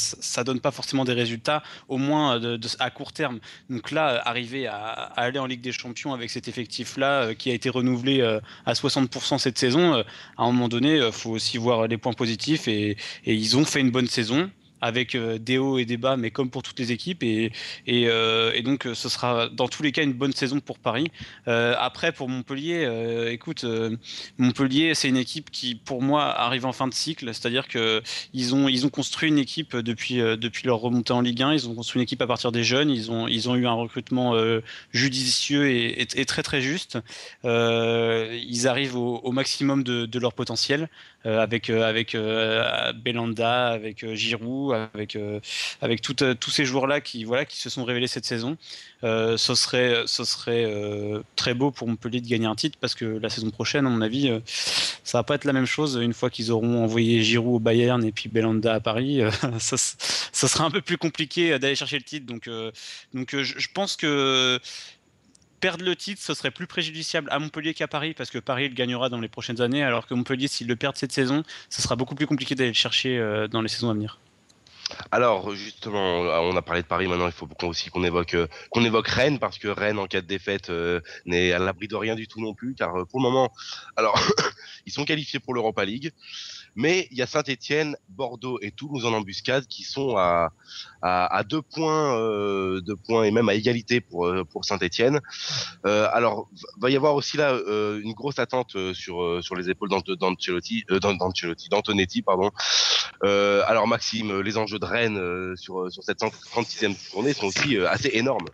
donne pas forcément des résultats, au moins à court terme. Donc là, arriver à aller en Ligue des Champions avec cet effectif-là qui a été renouvelé à 60% cette saison, à un moment donné, faut aussi voir les points positifs et ils ont fait une bonne saison avec des hauts et des bas, mais comme pour toutes les équipes. Et donc, ce sera dans tous les cas une bonne saison pour Paris. Après, pour Montpellier, écoute, Montpellier, c'est une équipe qui, pour moi, arrive en fin de cycle. C'est-à-dire que ils ont construit une équipe depuis leur remontée en Ligue 1. Ils ont construit une équipe à partir des jeunes. Ils ont eu un recrutement judicieux et très très juste. Ils arrivent au maximum de leur potentiel. Avec Belhanda, avec Giroud, avec tous ces joueurs-là qui se sont révélés cette saison. Ce serait très beau pour Montpellier de gagner un titre parce que la saison prochaine, à mon avis, ça va pas être la même chose une fois qu'ils auront envoyé Giroud au Bayern et puis Belhanda à Paris. Ça sera un peu plus compliqué d'aller chercher le titre. Donc je pense que perdre le titre, ce serait plus préjudiciable à Montpellier qu'à Paris, parce que Paris le gagnera dans les prochaines années, alors que Montpellier, s'ils le perdent cette saison, ce sera beaucoup plus compliqué d'aller le chercher dans les saisons à venir. Alors justement, on a parlé de Paris, maintenant il faut qu'on évoque Rennes, parce que Rennes en cas de défaite n'est à l'abri de rien du tout non plus, car pour le moment, alors ils sont qualifiés pour l'Europa League, mais il y a Saint-Étienne, Bordeaux et Toulouse en embuscade qui sont à 2 points et même à égalité pour Saint-Étienne. Alors va y avoir aussi là une grosse attente sur les épaules d'Antonetti, pardon. Alors Maxime, les enjeux de Rennes sur cette 136e journée sont aussi assez énormes.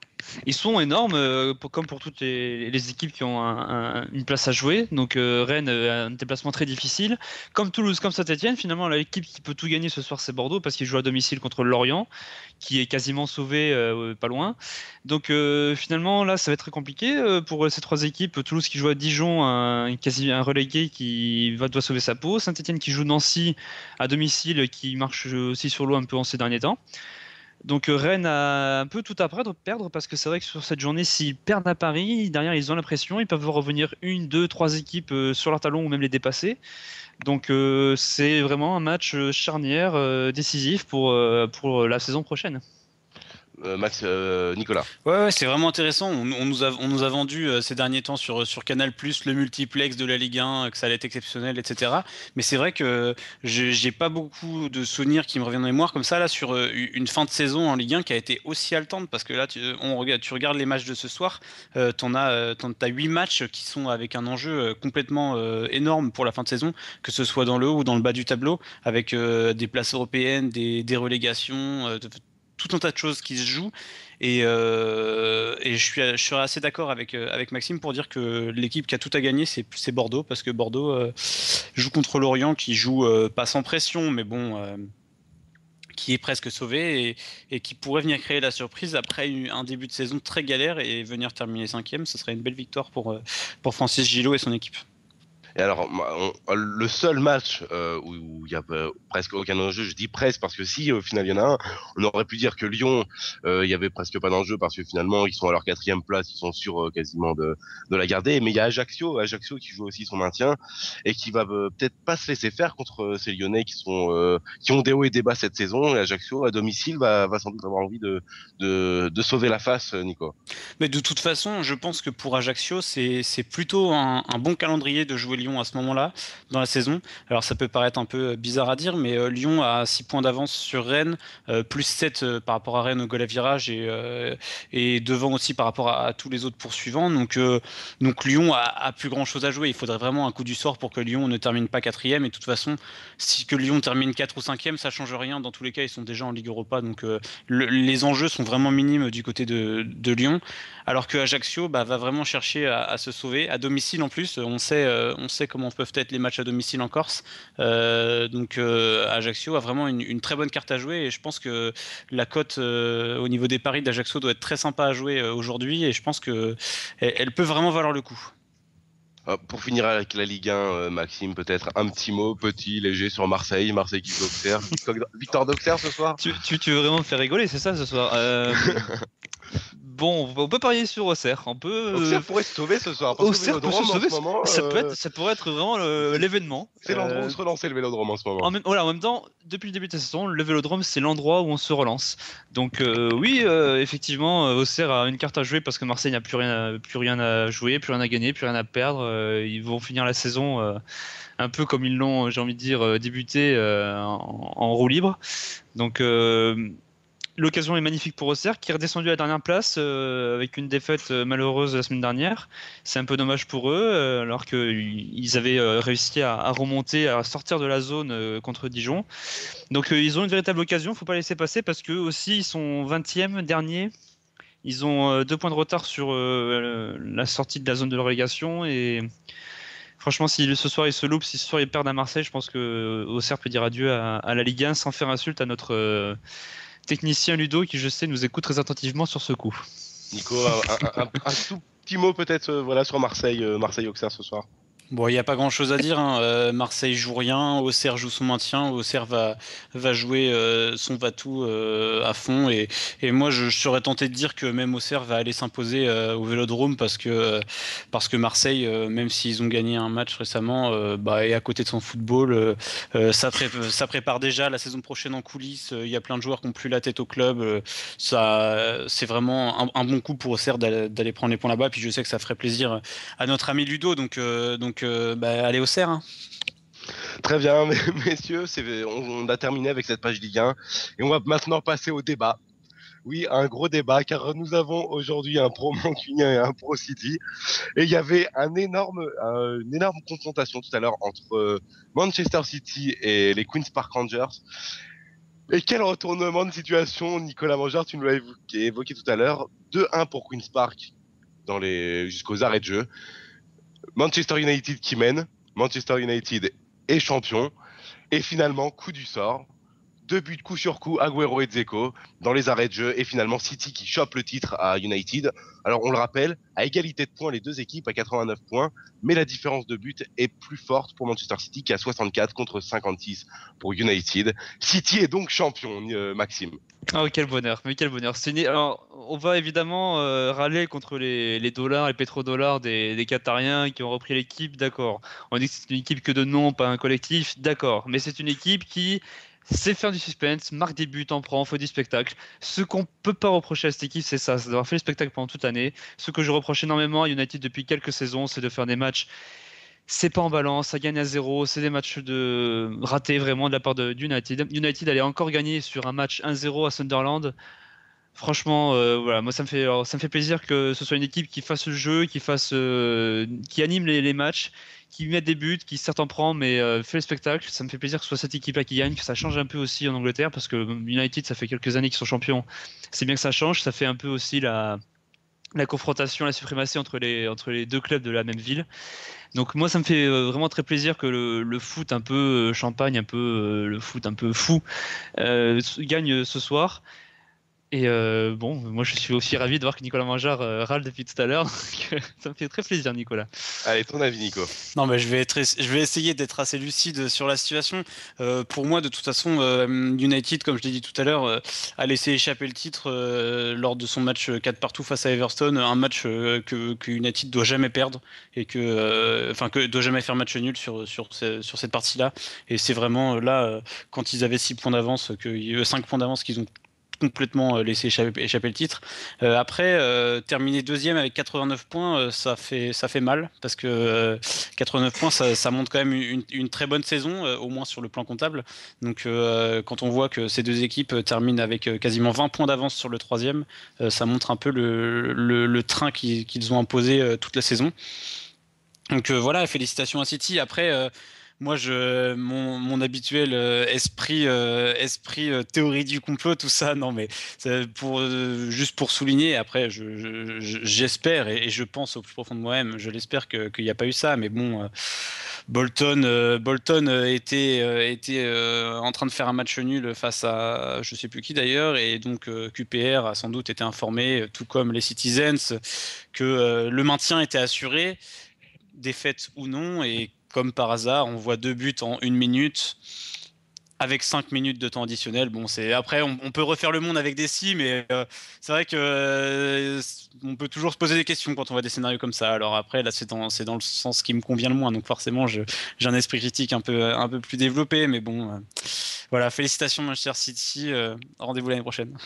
Ils sont énormes, comme pour toutes les équipes qui ont une place à jouer. Donc Rennes a un déplacement très difficile. Comme Toulouse, comme Saint-Etienne, finalement, l'équipe qui peut tout gagner ce soir, c'est Bordeaux, parce qu'ils jouent à domicile contre Lorient, qui est quasiment sauvé, pas loin. Donc finalement, là, ça va être très compliqué pour ces trois équipes. Toulouse qui joue à Dijon, un relégué qui doit sauver sa peau. Saint-Etienne qui joue Nancy à domicile, qui marche aussi sur l'eau un peu en ces derniers temps. Donc Rennes a un peu tout à perdre parce que c'est vrai que sur cette journée, s'ils perdent à Paris, derrière ils ont la pression, ils peuvent revenir 1, 2, 3 équipes sur leur talon ou même les dépasser. Donc c'est vraiment un match charnière décisif pour la saison prochaine. Nicolas. Ouais, c'est vraiment intéressant. On nous a vendu ces derniers temps sur Canal+, le multiplex de la Ligue 1, que ça allait être exceptionnel, etc. Mais c'est vrai que j'ai pas beaucoup de souvenirs qui me reviennent en mémoire comme ça là sur une fin de saison en Ligue 1 qui a été aussi haletante, parce que là tu regardes les matchs de ce soir, t'as 8 matchs qui sont avec un enjeu complètement énorme pour la fin de saison, que ce soit dans le haut ou dans le bas du tableau, avec des places européennes, des relégations, tout un tas de choses qui se jouent, et je serais assez d'accord avec Maxime pour dire que l'équipe qui a tout à gagner, c'est Bordeaux, parce que Bordeaux joue contre Lorient, qui joue pas sans pression, mais bon, qui est presque sauvé et qui pourrait venir créer la surprise après un début de saison très galère et venir terminer 5e. Ce serait une belle victoire pour Francis Gillot et son équipe. Et alors, le seul match où il y a presque aucun enjeu, je dis presque parce que si au final il y en a un, on aurait pu dire que Lyon, il y avait presque pas d'enjeu parce que finalement ils sont à leur 4e place, ils sont sûrs quasiment de la garder. Mais il y a Ajaccio qui joue aussi son maintien et qui va peut-être pas se laisser faire contre ces Lyonnais qui ont des hauts et des bas cette saison. Et Ajaccio à domicile va sans doute avoir envie de sauver la face, Nico. Mais de toute façon, je pense que pour Ajaccio, c'est plutôt un bon calendrier de jouer Lyon Lyon à ce moment-là dans la saison. Alors ça peut paraître un peu bizarre à dire, mais Lyon a 6 points d'avance sur Rennes, plus 7 par rapport à Rennes au goal à virage et devant aussi par rapport à tous les autres poursuivants. Donc Lyon a plus grand-chose à jouer. Il faudrait vraiment un coup du sort pour que Lyon ne termine pas quatrième. Et de toute façon, si que Lyon termine 4 ou 5e, ça change rien. Dans tous les cas, ils sont déjà en Ligue Europa. Donc les enjeux sont vraiment minimes du côté de Lyon. Alors que Ajaccio va vraiment chercher à se sauver. À domicile en plus, on sait comment peuvent être les matchs à domicile en Corse. Ajaccio a vraiment une très bonne carte à jouer. Et je pense que la cote au niveau des paris d'Ajaccio doit être très sympa à jouer aujourd'hui. Et je pense qu'elle peut vraiment valoir le coup. Pour finir avec la Ligue 1, Maxime, peut-être un petit mot, petit, léger sur Marseille qui d'Auxerre. Victoire d'Auxerre ce soir. Tu veux vraiment me faire rigoler, c'est ça ce soir? Bon, on peut parier sur Auxerre. Auxerre pourrait se sauver ce soir. Auxerre peut se sauver. Ça pourrait être vraiment l'événement. C'est l'endroit où se relancer le Vélodrome en ce moment. En même temps, depuis le début de la saison, le Vélodrome, c'est l'endroit où on se relance. Donc oui, effectivement, Auxerre a une carte à jouer parce que Marseille n'a plus rien à jouer, plus rien à gagner, plus rien à perdre. Ils vont finir la saison un peu comme ils l'ont, j'ai envie de dire, débuté en roue libre. Donc l'occasion est magnifique pour Auxerre, qui est redescendu à la dernière place avec une défaite malheureuse la semaine dernière. C'est un peu dommage pour eux, alors qu'ils avaient réussi à remonter, à sortir de la zone contre Dijon. Donc ils ont une véritable occasion, il ne faut pas laisser passer, parce qu'eux aussi, ils sont 20e dernier. Ils ont 2 points de retard sur la sortie de la zone de relégation. Et franchement, si ce soir ils se loupent, si ce soir ils perdent à Marseille, je pense que Auxerre peut dire adieu à la Ligue 1 sans faire insulte à notre technicien Ludo, qui je sais nous écoute très attentivement sur ce coup. Nico, un tout petit mot peut-être sur Marseille-Auxerre ce soir. Bon, il n'y a pas grand-chose à dire, hein. Marseille joue rien, Auxerre joue son maintien, Auxerre va jouer son va-tout à fond. Et moi, je serais tenté de dire que même Auxerre va aller s'imposer au Vélodrome parce que Marseille, même s'ils ont gagné un match récemment, est à côté de son football. Ça prépare déjà la saison prochaine en coulisses. Il y a plein de joueurs qui n'ont plus la tête au club. C'est vraiment un bon coup pour Auxerre d'aller prendre les points là-bas. Puis je sais que ça ferait plaisir à notre ami Ludo. Donc allez Auxerre. Hein. Très bien, messieurs, on a terminé avec cette page Ligue 1 et on va maintenant passer au débat. Oui, un gros débat, car nous avons aujourd'hui un pro mancunien et un pro City. Et il y avait une énorme confrontation tout à l'heure entre Manchester City et les Queen's Park Rangers. Et quel retournement de situation, Nicolas Mangeur, tu nous l'as évoqué tout à l'heure. 2-1 pour Queen's Park jusqu'aux arrêts de jeu. Manchester United qui mène, Manchester United est champion, et finalement, coup du sort, 2 buts coup sur coup, Agüero et Dzeko dans les arrêts de jeu, et finalement City qui chope le titre à United. Alors on le rappelle, à égalité de points les deux équipes à 89 points, mais la différence de but est plus forte pour Manchester City qui a 64 contre 56 pour United. City est donc champion, Maxime. Oh, quel bonheur, mais quel bonheur. Alors, on va évidemment râler contre les dollars, les pétrodollars des Qatariens qui ont repris l'équipe, d'accord. On dit que c'est une équipe que de nom, pas un collectif, d'accord. Mais c'est une équipe qui sait faire du suspense, marque des buts, en prend, fait du spectacle. Ce qu'on peut pas reprocher à cette équipe, c'est ça, c'est d'avoir fait le spectacle pendant toute l'année. Ce que je reproche énormément à United depuis quelques saisons, c'est de faire des matchs. C'est pas en balance, ça gagne à 0, c'est des matchs ratés vraiment de la part d'United. United allait encore gagner sur un match 1-0 à Sunderland. Franchement, voilà, moi ça me fait plaisir que ce soit une équipe qui fasse le jeu, qui anime les matchs, qui mette des buts, qui certes en prend, mais fait le spectacle. Ça me fait plaisir que ce soit cette équipe-là qui gagne, que ça change un peu aussi en Angleterre, parce que United, ça fait quelques années qu'ils sont champions. C'est bien que ça change, ça fait un peu aussi la confrontation, la suprématie entre les deux clubs de la même ville. Donc moi ça me fait vraiment très plaisir que le foot un peu champagne, le foot un peu fou gagne ce soir. Et moi je suis aussi ravi de voir que Nicolas Mangeur râle depuis tout à l'heure. Ça me fait très plaisir, Nicolas. Allez, ton avis, Nico. Non, mais je vais essayer d'être assez lucide sur la situation. Pour moi, de toute façon, United, comme je l'ai dit tout à l'heure, a laissé échapper le titre lors de son match 4-partout face à Everton, un match que United doit jamais perdre et que doit jamais faire match nul sur cette partie-là. Et c'est vraiment là, quand ils avaient 6 points d'avance, 5 points d'avance qu'ils ont complètement laissé échapper le titre. Après, terminer deuxième avec 89 points, ça fait mal parce que 89 points, ça montre quand même une très bonne saison, au moins sur le plan comptable. Donc, quand on voit que ces deux équipes terminent avec quasiment 20 points d'avance sur le troisième, ça montre un peu le train qu'ils ont imposé toute la saison. Donc voilà, félicitations à City. Après, moi, mon habituel esprit théorie du complot, tout ça, non, mais juste pour souligner. Après, j'espère et je pense au plus profond de moi-même, je l'espère qu'il n'y a pas eu ça. Mais bon, Bolton était en train de faire un match nul face à je sais plus qui d'ailleurs, et donc QPR a sans doute été informé, tout comme les Citizens, que le maintien était assuré, défaite ou non, et comme par hasard, on voit 2 buts en 1 minute avec 5 minutes de temps additionnel. Bon, après, on peut refaire le monde avec des si, mais c'est vrai que on peut toujours se poser des questions quand on voit des scénarios comme ça. Alors après, là, c'est dans le sens qui me convient le moins, donc forcément, j'ai un esprit critique un peu plus développé, mais bon, voilà, félicitations Manchester City, rendez-vous l'année prochaine.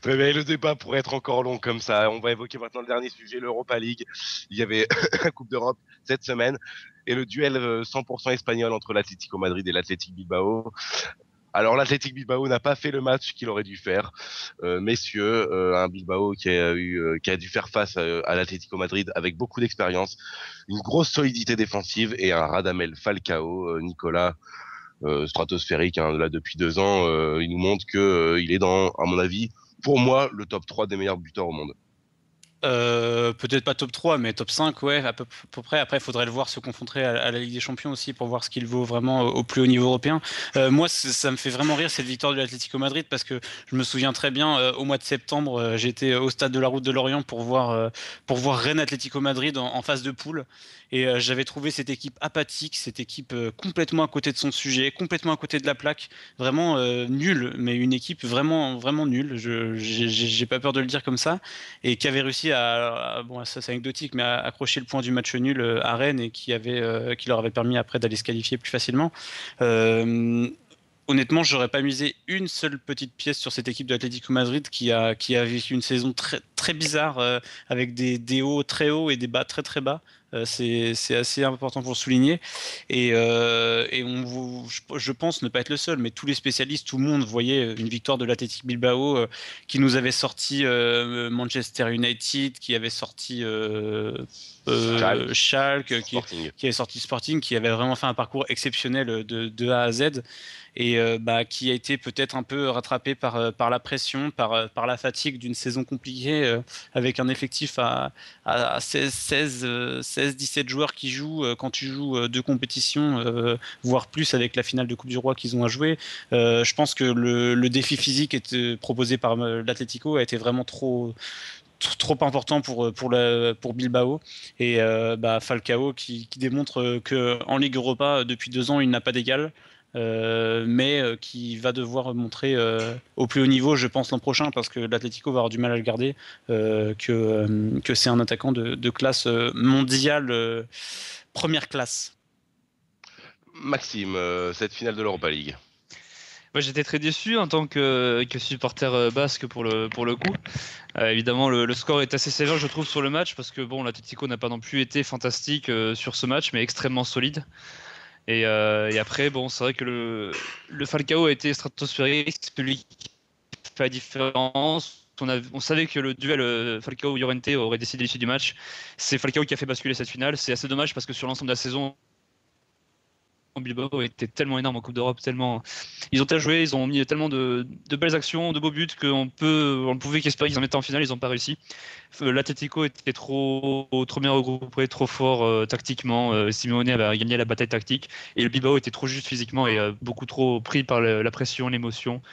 Très bien, et le débat pourrait être encore long comme ça. On va évoquer maintenant le dernier sujet, l'Europa League. Il y avait la Coupe d'Europe cette semaine et le duel 100% espagnol entre l'Atlético Madrid et l'Athletic Bilbao. Alors l'Athletic Bilbao n'a pas fait le match qu'il aurait dû faire, messieurs, un Bilbao qui a dû faire face à l'Atlético Madrid avec beaucoup d'expérience, une grosse solidité défensive et un Radamel Falcao, Nicolas, stratosphérique, hein, là depuis 2 ans, il nous montre que il est dans, à mon avis, pour moi, le top 3 des meilleurs buteurs au monde. Peut-être pas top 3, mais top 5, ouais, à peu près. Après, il faudrait le voir se confronter à la Ligue des Champions aussi pour voir ce qu'il vaut vraiment au plus haut niveau européen. Moi, ça me fait vraiment rire cette victoire de l'Atlético Madrid parce que je me souviens très bien, au mois de septembre, j'étais au stade de la Route de Lorient pour voir Rennes Atlético Madrid en phase de poule. Et j'avais trouvé cette équipe apathique, cette équipe complètement à côté de son sujet, complètement à côté de la plaque, vraiment nulle, mais une équipe vraiment, vraiment nulle. J'ai pas peur de le dire comme ça. Et qui avait réussi bon, ça c'est anecdotique, mais à accrocher le point du match nul à Rennes et qui leur avait permis après d'aller se qualifier plus facilement. Honnêtement, j'aurais pas misé une seule petite pièce sur cette équipe de l'Atlético Madrid qui a vécu une saison très, très bizarre, avec des hauts très hauts et des bas très très bas. C'est assez important pour le souligner. Et je pense ne pas être le seul, mais tous les spécialistes, tout le monde voyait une victoire de l'Athletic Bilbao qui nous avait sorti Manchester United, qui avait sorti Schalke, qui avait sorti Sporting, qui avait vraiment fait un parcours exceptionnel de A à Z. Et qui a été peut-être un peu rattrapé par la pression, par la fatigue d'une saison compliquée, avec un effectif à 16-17 joueurs qui jouent quand tu joues 2 compétitions, voire plus avec la finale de Coupe du Roi qu'ils ont à jouer. Je pense que le défi physique proposé par l'Atlético a été vraiment trop important pour Bilbao, et Falcao qui démontre qu'en Ligue Europa depuis 2 ans il n'a pas d'égal. Mais qui va devoir montrer au plus haut niveau, je pense, l'an prochain, parce que l'Atlético va avoir du mal à le garder, que c'est un attaquant de classe mondiale, première classe. Maxime, cette finale de l'Europa League. Moi, j'étais très déçu en tant que supporter basque pour le coup. Évidemment, le score est assez sévère, je trouve, sur le match, parce que bon, l'Atlético n'a pas non plus été fantastique sur ce match, mais extrêmement solide. Et après, bon, c'est vrai que le Falcao a été stratosphérique, c'est celui qui fait la différence. On savait que le duel Falcao-Llorente aurait décidé l'issue du match. C'est Falcao qui a fait basculer cette finale. C'est assez dommage parce que sur l'ensemble de la saison, Bilbao était tellement énorme en Coupe d'Europe, ils ont tellement joué, ils ont mis tellement de belles actions, de beaux buts qu'on pouvait qu'espérer qu'ils en mettaient en finale, ils n'ont pas réussi. L'Atlético était trop bien regroupé, trop fort tactiquement. Simeone avait gagné la bataille tactique et le Bilbao était trop juste physiquement et beaucoup trop pris par la pression, l'émotion.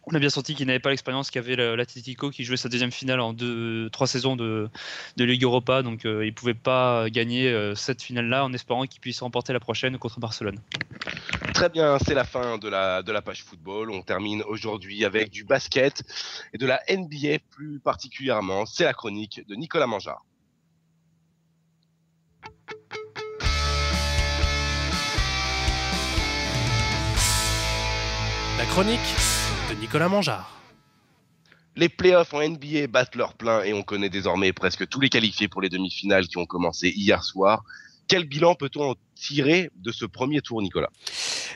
On a bien senti qu'il n'avait pas l'expérience qu'avait l'Atlético, qui jouait sa 2e finale en 3 saisons de Ligue Europa. Donc il ne pouvait pas gagner cette finale-là en espérant qu'il puisse remporter la prochaine contre Barcelone. Très bien, c'est la fin de la page football. On termine aujourd'hui avec du basket et de la NBA plus particulièrement. C'est la chronique de Nicolas Mangeard. La chronique de Nicolas Mangeard. Les playoffs en NBA battent leur plein et on connaît désormais presque tous les qualifiés pour les demi-finales qui ont commencé hier soir. Quel bilan peut-on en tirer de ce premier tour, Nicolas?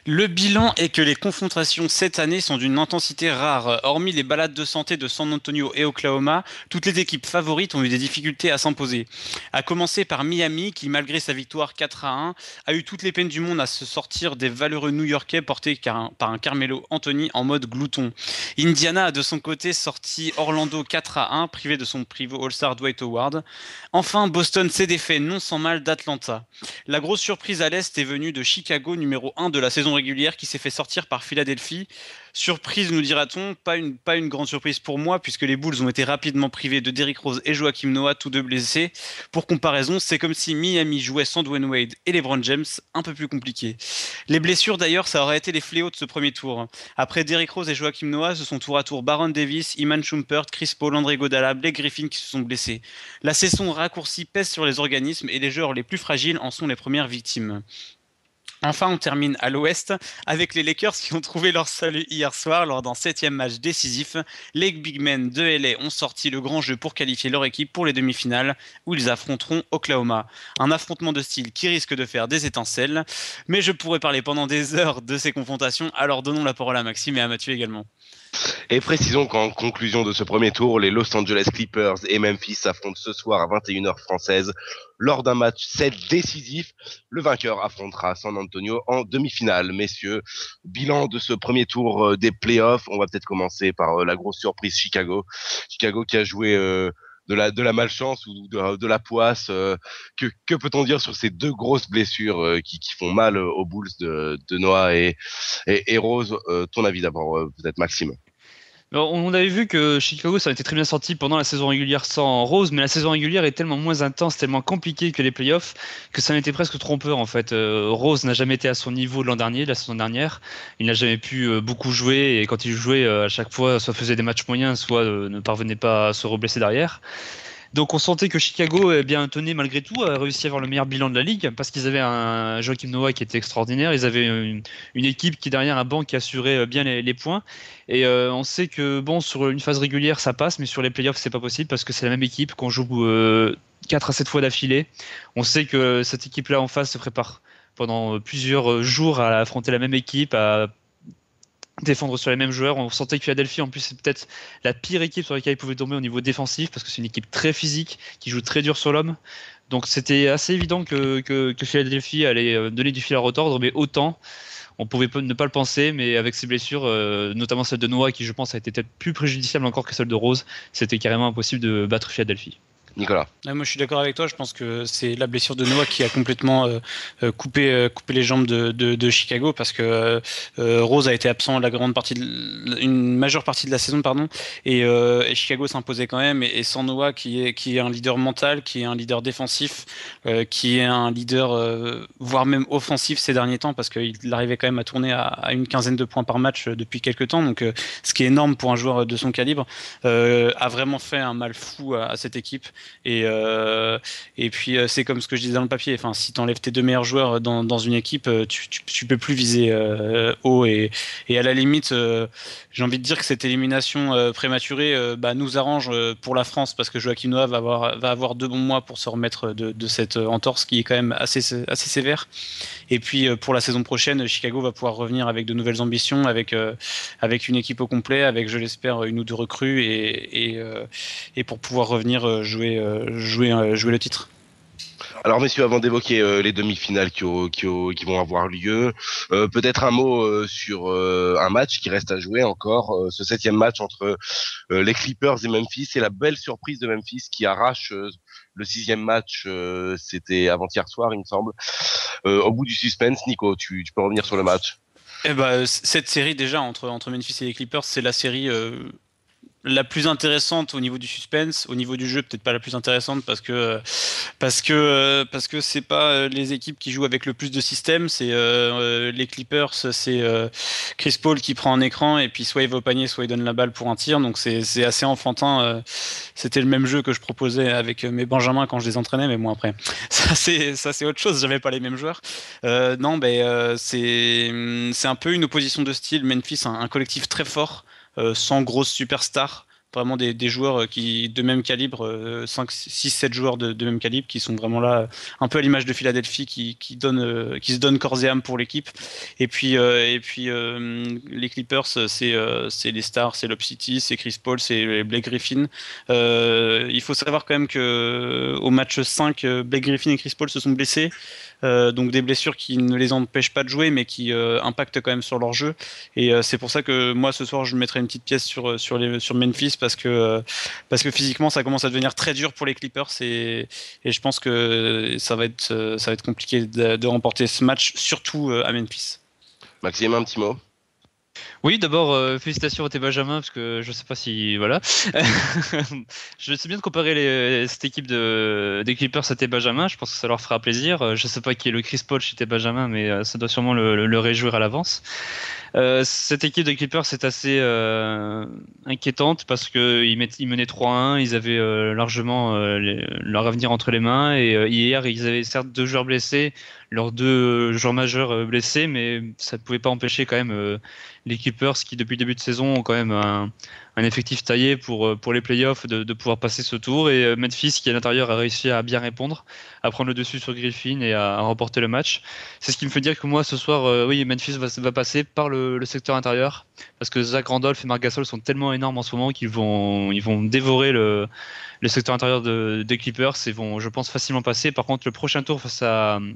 Le bilan est que les confrontations cette année sont d'une intensité rare. Hormis les balades de santé de San Antonio et Oklahoma, toutes les équipes favorites ont eu des difficultés à s'imposer. À commencer par Miami qui, malgré sa victoire 4-1, a eu toutes les peines du monde à se sortir des valeureux New-Yorkais portés par un Carmelo Anthony en mode glouton. Indiana a de son côté sorti Orlando 4-1, privé de son pivot All-Star Dwight Howard. Enfin, Boston s'est défait non sans mal d'Atlanta. La grosse surprise à l'Est est venue de Chicago, numéro 1 de la saison régulière, qui s'est fait sortir par Philadelphie. Surprise, nous dira-t-on, pas une grande surprise pour moi, puisque les Bulls ont été rapidement privés de Derrick Rose et Joakim Noah, tous deux blessés. Pour comparaison, c'est comme si Miami jouait sans Dwayne Wade et LeBron James, un peu plus compliqué. Les blessures d'ailleurs, ça aurait été les fléaux de ce premier tour. Après Derrick Rose et Joakim Noah, ce sont tour à tour Baron Davis, Iman Shumpert, Chris Paul, André Godala, Blake Griffin qui se sont blessés. La saison raccourcie pèse sur les organismes et les joueurs les plus fragiles en sont les premières victimes. Enfin, on termine à l'Ouest avec les Lakers qui ont trouvé leur salut hier soir lors d'un 7e match décisif. Les Big Men de LA ont sorti le grand jeu pour qualifier leur équipe pour les demi-finales où ils affronteront Oklahoma. Un affrontement de style qui risque de faire des étincelles. Mais je pourrais parler pendant des heures de ces confrontations, alors donnons la parole à Maxime et à Mathieu également. Et précisons qu'en conclusion de ce premier tour, les Los Angeles Clippers et Memphis s'affrontent ce soir à 21h française lors d'un match 7 décisif. Le vainqueur affrontera San Antonio en demi-finale. Messieurs, bilan de ce premier tour des playoffs. On va peut-être commencer par la grosse surprise Chicago. Chicago qui a joué de la malchance ou de la poisse. Que peut-on dire sur ces deux grosses blessures qui font mal aux Bulls de Noah et Rose? Ton avis d'abord, peut-être Maxime. Alors, on avait vu que Chicago, ça a été très bien sorti pendant la saison régulière sans Rose, mais la saison régulière est tellement moins intense, tellement compliquée que les playoffs, que ça en était presque trompeur en fait. Rose n'a jamais été à son niveau de l'an dernier, de la saison dernière. Il n'a jamais pu beaucoup jouer, et quand il jouait, à chaque fois, soit faisait des matchs moyens, soit ne parvenait pas à se reblesser derrière. Donc on sentait que Chicago, eh bien, tenait malgré tout, a réussi à avoir le meilleur bilan de la ligue parce qu'ils avaient un Joakim Noah qui était extraordinaire, ils avaient une équipe qui derrière un banc qui assurait bien les points et on sait que bon sur une phase régulière ça passe mais sur les playoffs c'est pas possible parce que c'est la même équipe qu'on joue 4 à 7 fois d'affilée. On sait que cette équipe là en face se prépare pendant plusieurs jours à affronter la même équipe, à défendre sur les mêmes joueurs. On sentait que Philadelphie, en plus, c'est peut-être la pire équipe sur laquelle ils pouvaient tomber au niveau défensif parce que c'est une équipe très physique qui joue très dur sur l'homme. Donc c'était assez évident que Philadelphie allait donner du fil à retordre, mais autant on pouvait ne pas le penser, mais avec ses blessures, notamment celle de Noah qui je pense a été peut-être plus préjudiciable encore que celle de Rose, c'était carrément impossible de battre Philadelphie. Nicolas. Moi, je suis d'accord avec toi. Je pense que c'est la blessure de Noah qui a complètement coupé les jambes de Chicago parce que Rose a été absent une majeure partie de la saison, pardon, et Chicago s'imposait quand même. Et sans Noah, qui est un leader mental, qui est un leader défensif, qui est un leader voire même offensif ces derniers temps, parce qu'il arrivait quand même à tourner à une quinzaine de points par match depuis quelques temps. Donc, ce qui est énorme pour un joueur de son calibre, a vraiment fait un mal fou à cette équipe. Et puis c'est comme ce que je disais dans le papier, enfin, si tu enlèves tes deux meilleurs joueurs dans une équipe, tu peux plus viser haut et à la limite j'ai envie de dire que cette élimination prématurée nous arrange pour la France parce que Joakim Noah va avoir 2 bons mois pour se remettre de cette entorse qui est quand même assez sévère. Et puis pour la saison prochaine, Chicago va pouvoir revenir avec de nouvelles ambitions, avec une équipe au complet, avec je l'espère une ou deux recrues et pour pouvoir revenir jouer le titre. Alors messieurs, avant d'évoquer les demi-finales qui vont avoir lieu, peut-être un mot sur un match qui reste à jouer encore, ce 7e match entre les Clippers et Memphis. C'est la belle surprise de Memphis qui arrache le 6e match, c'était avant-hier soir il me semble. Au bout du suspense, Nico, tu peux revenir sur le match? Cette série déjà entre Memphis et les Clippers, c'est la série la plus intéressante au niveau du suspense, au niveau du jeu peut-être pas la plus intéressante parce que c'est pas les équipes qui jouent avec le plus de systèmes, c'est les Clippers, c'est Chris Paul qui prend un écran et puis soit il va au panier soit il donne la balle pour un tir, donc c'est assez enfantin. C'était le même jeu que je proposais avec mes Benjamins quand je les entraînais, mais bon après ça c'est autre chose, j'avais pas les mêmes joueurs. C'est un peu une opposition de style. Memphis, un collectif très fort, sans grosse superstar, vraiment des joueurs de même calibre, 5, 6, 7 joueurs de même calibre qui sont vraiment là, un peu à l'image de Philadelphie, qui se donnent corps et âme pour l'équipe. Et puis les Clippers, c'est les stars, c'est Lob City, c'est Chris Paul, c'est Blake Griffin. Il faut savoir quand même que au match 5, Blake Griffin et Chris Paul se sont blessés. Donc des blessures qui ne les empêchent pas de jouer, mais qui impactent quand même sur leur jeu. Et c'est pour ça que moi ce soir je mettrai une petite pièce sur Memphis parce que physiquement ça commence à devenir très dur pour les Clippers et je pense que ça va être compliqué de remporter ce match, surtout à Memphis. Maxime, un petit mot. Oui, d'abord, félicitations à tes Benjamins, parce que je sais pas si. Voilà. Je sais bien de comparer cette équipe des Clippers à tes Benjamins, je pense que ça leur fera plaisir. Je sais pas qui est le Chris Paul chez tes Benjamins, mais ça doit sûrement le réjouir à l'avance. Cette équipe de Clippers est assez inquiétante parce qu'ils menaient 3-1, ils avaient largement leur avenir entre les mains et hier ils avaient certes 2 joueurs blessés, leurs 2 joueurs majeurs blessés, mais ça ne pouvait pas empêcher quand même les Clippers qui depuis le début de saison ont quand même un effectif taillé pour les playoffs de pouvoir passer ce tour et Memphis qui à l'intérieur a réussi à bien répondre, à prendre le dessus sur Griffin et à remporter le match. C'est ce qui me fait dire que moi ce soir, oui, Memphis va passer par le secteur intérieur parce que Zach Randolph et Marc Gasol sont tellement énormes en ce moment qu'ils vont dévorer le secteur intérieur des Clippers et vont, je pense, facilement passer. Par contre, le prochain tour face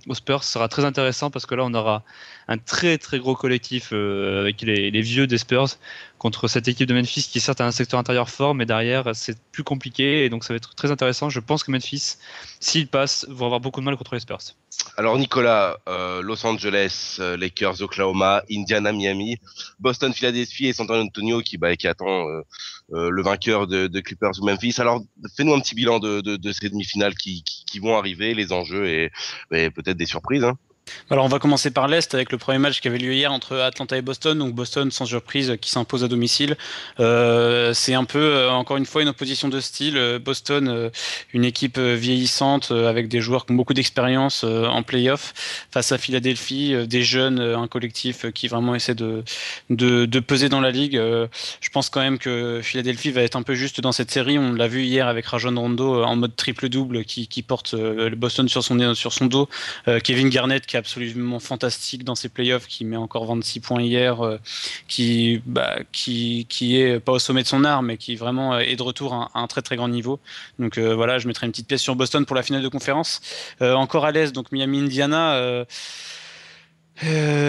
aux Spurs sera très intéressant parce que là, on aura un très très gros collectif avec les vieux des Spurs contre cette équipe de Memphis qui certes a un secteur intérieur fort, mais derrière c'est plus compliqué et donc ça va être très intéressant. Je pense que Memphis, s'ils passent, vont avoir beaucoup de mal contre les Spurs. Alors Nicolas, Los Angeles, Lakers, Oklahoma, Indiana, Miami, Boston, Philadelphie et San Antonio qui attend le vainqueur de Clippers ou Memphis. Alors fais-nous un petit bilan de ces demi-finales qui vont arriver, les enjeux et peut-être des surprises. Hein. Alors on va commencer par l'Est avec le premier match qui avait lieu hier entre Atlanta et Boston. Donc Boston sans surprise qui s'impose à domicile. C'est un peu encore une fois une opposition de style. Boston, une équipe vieillissante avec des joueurs qui ont beaucoup d'expérience en play-off face à Philadelphie, des jeunes, un collectif qui vraiment essaie de peser dans la ligue. Je pense quand même que Philadelphie va être un peu juste dans cette série. On l'a vu hier avec Rajon Rondo en mode triple-double qui porte le Boston sur son dos. Kevin Garnett qui est absolument fantastique dans ses playoffs, qui met encore 26 points hier, qui est pas au sommet de son art, mais qui vraiment est de retour à un très très grand niveau. Donc voilà, je mettrai une petite pièce sur Boston pour la finale de conférence. Encore à l'Est, donc Miami-Indiana.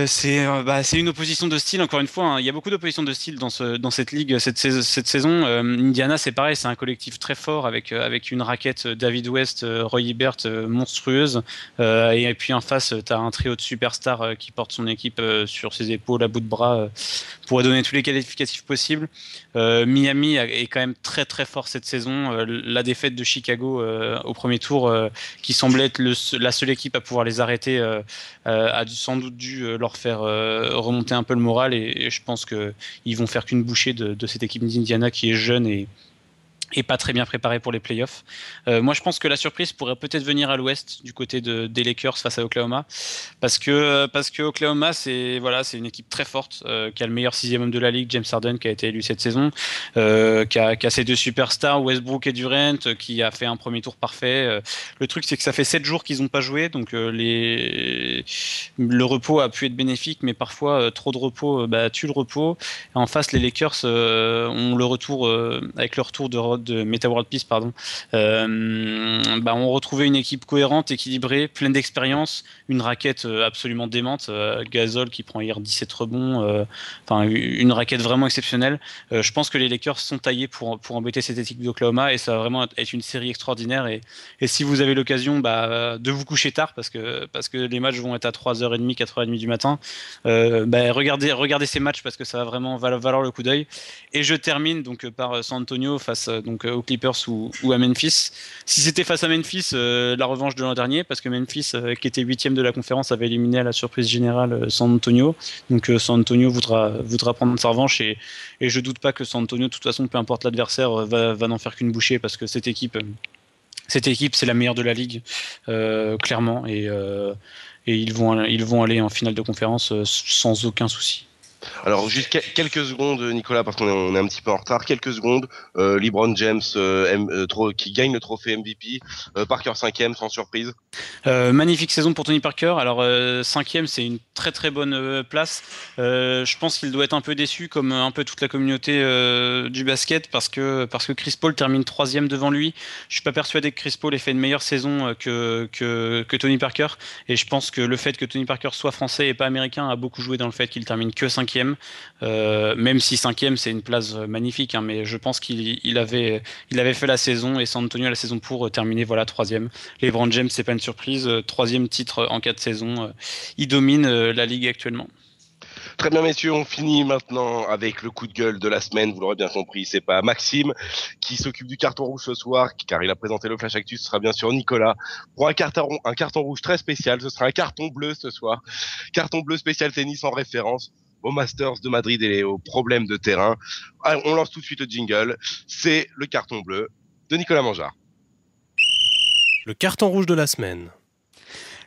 C'est une opposition de style encore une fois. Hein. Il y a beaucoup d'oppositions de style dans cette ligue cette saison. Indiana, c'est pareil, c'est un collectif très fort avec une raquette David West, Roy Hibbert monstrueuse. Et puis en face, tu as un trio de superstars qui porte son équipe sur ses épaules à bout de bras pour donner tous les qualificatifs possibles. Miami est quand même très très fort cette saison. La défaite de Chicago au premier tour, qui semblait être la seule équipe à pouvoir les arrêter, a sans doute dû leur faire remonter un peu le moral et je pense qu'ils vont faire qu'une bouchée de cette équipe d'Indiana qui est jeune et pas très bien préparé pour les playoffs. Moi, je pense que la surprise pourrait peut-être venir à l'ouest, du côté des Lakers face à Oklahoma, parce que Oklahoma, c'est une équipe très forte, qui a le meilleur 6e homme de la ligue, James Harden, qui a été élu cette saison, qui a ses 2 superstars, Westbrook et Durant, qui a fait un premier tour parfait. Le truc, c'est que ça fait 7 jours qu'ils n'ont pas joué, donc le repos a pu être bénéfique, mais parfois trop de repos tue le repos. En face, les Lakers ont le retour avec le retour de Meta World Peace, on retrouvait une équipe cohérente, équilibrée, pleine d'expérience, une raquette absolument démente, Gasol qui prend hier 17 rebonds, une raquette vraiment exceptionnelle. Je pense que les Lakers sont taillés pour embêter cette équipe d'Oklahoma et ça va vraiment être une série extraordinaire et si vous avez l'occasion de vous coucher tard parce que les matchs vont être à 3h30, 4h30 du matin, regardez ces matchs parce que ça va vraiment valoir le coup d'œil. Et je termine donc par San Antonio face aux Clippers ou à Memphis. Si c'était face à Memphis, la revanche de l'an dernier, parce que Memphis, qui était 8e de la conférence, avait éliminé à la surprise générale San Antonio. Donc San Antonio voudra prendre sa revanche et je doute pas que San Antonio, de toute façon, peu importe l'adversaire, va n'en faire qu'une bouchée parce que cette équipe, c'est la meilleure de la ligue, clairement, et ils vont aller en finale de conférence sans aucun souci. Alors, juste quelques secondes, Nicolas, parce qu'on est un petit peu en retard. Quelques secondes. LeBron James qui gagne le trophée MVP. Parker 5e, sans surprise. Magnifique saison pour Tony Parker. Alors, cinquième, c'est une très très bonne place. Je pense qu'il doit être un peu déçu, comme un peu toute la communauté du basket, parce que Chris Paul termine troisième devant lui. Je suis pas persuadé que Chris Paul ait fait une meilleure saison que Tony Parker. Et je pense que le fait que Tony Parker soit français et pas américain a beaucoup joué dans le fait qu'il termine que cinquième. Même si cinquième, c'est une place magnifique, hein, mais je pense qu'il avait fait la saison et San Antonio la saison pour terminer voilà troisième. LeBron James, c'est pas une surprise, troisième titre en 4 saisons. Il domine la ligue actuellement. Très bien, messieurs, on finit maintenant avec le coup de gueule de la semaine. Vous l'aurez bien compris, c'est pas Maxime qui s'occupe du carton rouge ce soir, car il a présenté le Flash Actu. Ce sera bien sûr Nicolas pour un carton rouge très spécial. Ce sera un carton bleu ce soir. Carton bleu spécial tennis en référence aux Masters de Madrid et aux problèmes de terrain. Alors, on lance tout de suite le jingle. C'est le carton bleu de Nicolas Mangeard. Le carton rouge de la semaine.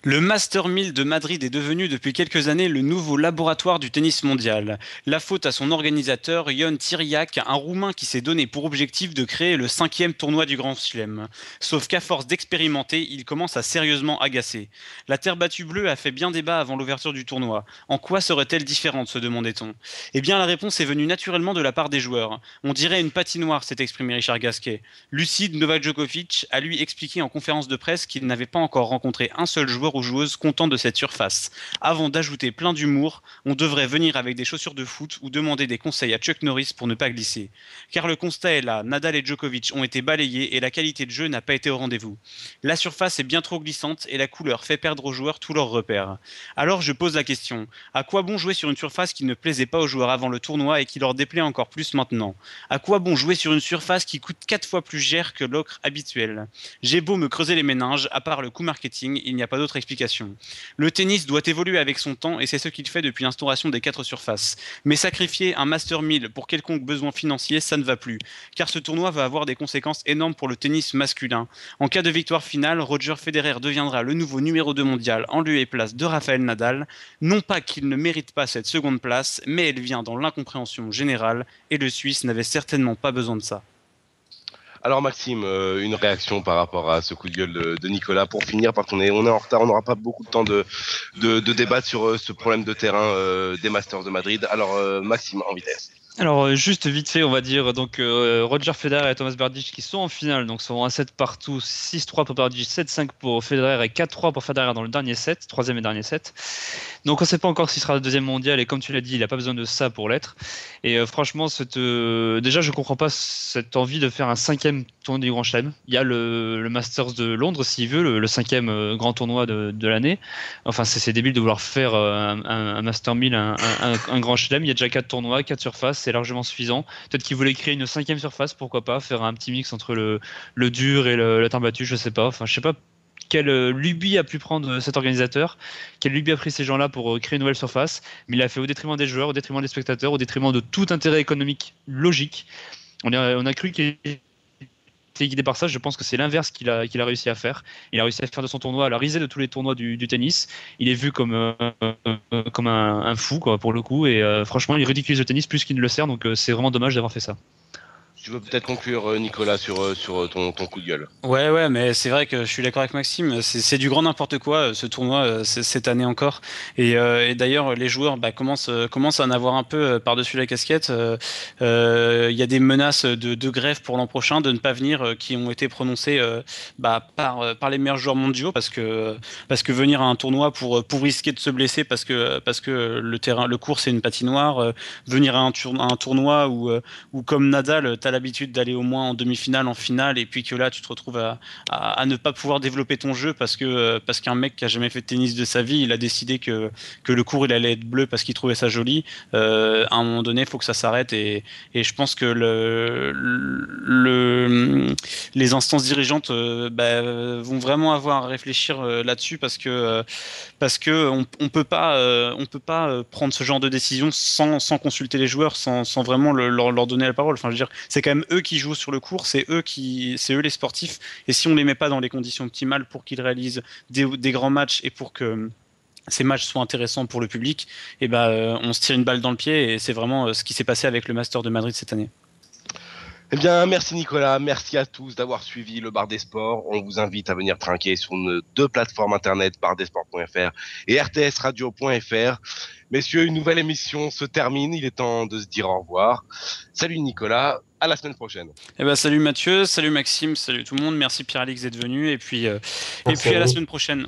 Le Master 1000 de Madrid est devenu depuis quelques années le nouveau laboratoire du tennis mondial. La faute à son organisateur, Ion Tiriac, un Roumain qui s'est donné pour objectif de créer le 5e tournoi du Grand Chelem. Sauf qu'à force d'expérimenter, il commence à sérieusement agacer. La terre battue bleue a fait bien débat avant l'ouverture du tournoi. En quoi serait-elle différente, se demandait-on? Eh bien, la réponse est venue naturellement de la part des joueurs. On dirait une patinoire, s'est exprimé Richard Gasquet. Lucide Novak Djokovic a lui expliqué en conférence de presse qu'il n'avait pas encore rencontré un seul joueur ou joueuses contents de cette surface. Avant d'ajouter plein d'humour, on devrait venir avec des chaussures de foot ou demander des conseils à Chuck Norris pour ne pas glisser. Car le constat est là, Nadal et Djokovic ont été balayés et la qualité de jeu n'a pas été au rendez-vous. La surface est bien trop glissante et la couleur fait perdre aux joueurs tous leurs repères. Alors je pose la question, à quoi bon jouer sur une surface qui ne plaisait pas aux joueurs avant le tournoi et qui leur déplaît encore plus maintenant? À quoi bon jouer sur une surface qui coûte 4 fois plus cher que l'ocre habituel? J'ai beau me creuser les méninges, à part le coût marketing, il n'y a pas d'autre explication. Le tennis doit évoluer avec son temps et c'est ce qu'il fait depuis l'instauration des 4 surfaces. Mais sacrifier un Master 1000 pour quelconque besoin financier, ça ne va plus. Car ce tournoi va avoir des conséquences énormes pour le tennis masculin. En cas de victoire finale, Roger Federer deviendra le nouveau numéro 2 mondial en lieu et place de Rafael Nadal. Non pas qu'il ne mérite pas cette seconde place, mais elle vient dans l'incompréhension générale et le Suisse n'avait certainement pas besoin de ça. Alors Maxime, une réaction par rapport à ce coup de gueule de Nicolas pour finir, parce qu'on est en retard, on n'aura pas beaucoup de temps de débattre sur ce problème de terrain des Masters de Madrid. Alors Maxime, en vitesse. Alors juste vite fait, on va dire donc Roger Federer et Thomas Berdych qui sont en finale, donc sont 1-7 partout, 6-3 pour Berdych, 7-5 pour Federer et 4-3 pour Federer dans le dernier set, troisième et dernier set. Donc on ne sait pas encore s'il sera le deuxième mondial et comme tu l'as dit, il n'a pas besoin de ça pour l'être. Et franchement, déjà je comprends pas cette envie de faire un 5e tournoi du Grand Chelem. Il y a le Masters de Londres s'il veut, le 5e grand tournoi de l'année. Enfin c'est débile de vouloir faire un Master 1000, un Grand Chelem. Il y a déjà 4 tournois, 4 surfaces. C'est largement suffisant. Peut-être qu'il voulait créer une 5e surface, pourquoi pas, faire un petit mix entre le dur et la terre battue, je sais pas. Enfin, je sais pas quelle lubie a pu prendre cet organisateur, quelle lubie a pris ces gens-là pour créer une nouvelle surface, mais il l'a fait au détriment des joueurs, au détriment des spectateurs, au détriment de tout intérêt économique logique. On a cru qu'il était guidé par ça. Je pense que c'est l'inverse qu'il a réussi à faire. Il a réussi à faire de son tournoi la risée de tous les tournois du tennis. Il est vu comme un fou quoi, pour le coup et franchement il ridiculise le tennis plus qu'il ne le sert, donc c'est vraiment dommage d'avoir fait ça. Tu veux peut-être conclure, Nicolas, sur ton coup de gueule. Ouais, mais c'est vrai que je suis d'accord avec Maxime. C'est du grand n'importe quoi, ce tournoi, cette année encore. Et d'ailleurs, les joueurs commencent à en avoir un peu par-dessus la casquette. Il y a des menaces de grève pour l'an prochain, de ne pas venir, qui ont été prononcées par les meilleurs joueurs mondiaux, parce que venir à un tournoi pour risquer de se blesser, parce que le court c'est une patinoire, venir à un tournoi où comme Nadal, t'as l'habitude d'aller au moins en demi-finale, en finale, et puis que là tu te retrouves à ne pas pouvoir développer ton jeu parce qu'un mec qui a jamais fait de tennis de sa vie, il a décidé que le court il allait être bleu parce qu'il trouvait ça joli. À un moment donné, il faut que ça s'arrête et je pense que les instances dirigeantes vont vraiment avoir à réfléchir là-dessus parce que on peut pas prendre ce genre de décision sans consulter les joueurs, sans vraiment leur donner la parole. Enfin, je veux dire, c'est quand même eux qui jouent sur le court, c'est eux les sportifs. Et si on les met pas dans les conditions optimales pour qu'ils réalisent des grands matchs et pour que ces matchs soient intéressants pour le public, et on se tire une balle dans le pied, et c'est vraiment ce qui s'est passé avec le Master de Madrid cette année. Eh bien, merci Nicolas, merci à tous d'avoir suivi le Bar des Sports. On vous invite à venir trinquer sur nos 2 plateformes internet, bardesport.fr et rtsradio.fr. Messieurs, une nouvelle émission se termine, il est temps de se dire au revoir. Salut Nicolas, à la semaine prochaine. Salut Mathieu, salut Maxime, salut tout le monde, merci Pierre-Alix d'être venu, et puis à la semaine prochaine.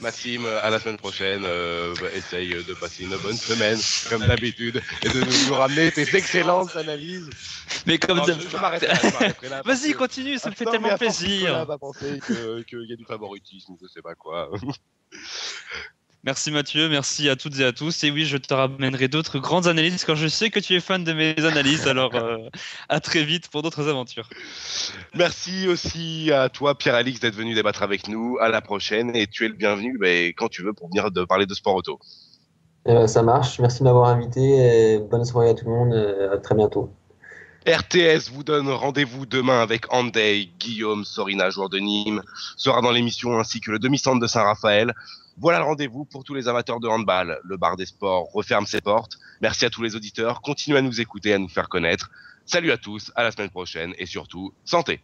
Maxime, à la semaine prochaine, essaye de passer une bonne semaine, comme d'habitude, et de nous ramener tes excellentes analyses. Mais comme je m'arrêterai là. Vas-y, continue, ça me fait tellement plaisir. On va penser qu'il y a du favoritisme, je sais pas quoi. Merci Mathieu, merci à toutes et à tous. Et oui, je te ramènerai d'autres grandes analyses quand je sais que tu es fan de mes analyses. Alors à très vite pour d'autres aventures. Merci aussi à toi Pierre-Alix d'être venu débattre avec nous. À la prochaine et tu es le bienvenu quand tu veux pour venir parler de sport auto. Ça marche, merci de m'avoir invité et bonne soirée à tout le monde, à très bientôt. RTS vous donne rendez-vous demain avec Anday, Guillaume Sorina, joueur de Nîmes, sera dans l'émission ainsi que le demi-centre de Saint-Raphaël. Voilà le rendez-vous pour tous les amateurs de handball. Le Bar des Sports referme ses portes. Merci à tous les auditeurs. Continuez à nous écouter, à nous faire connaître. Salut à tous, à la semaine prochaine et surtout, santé!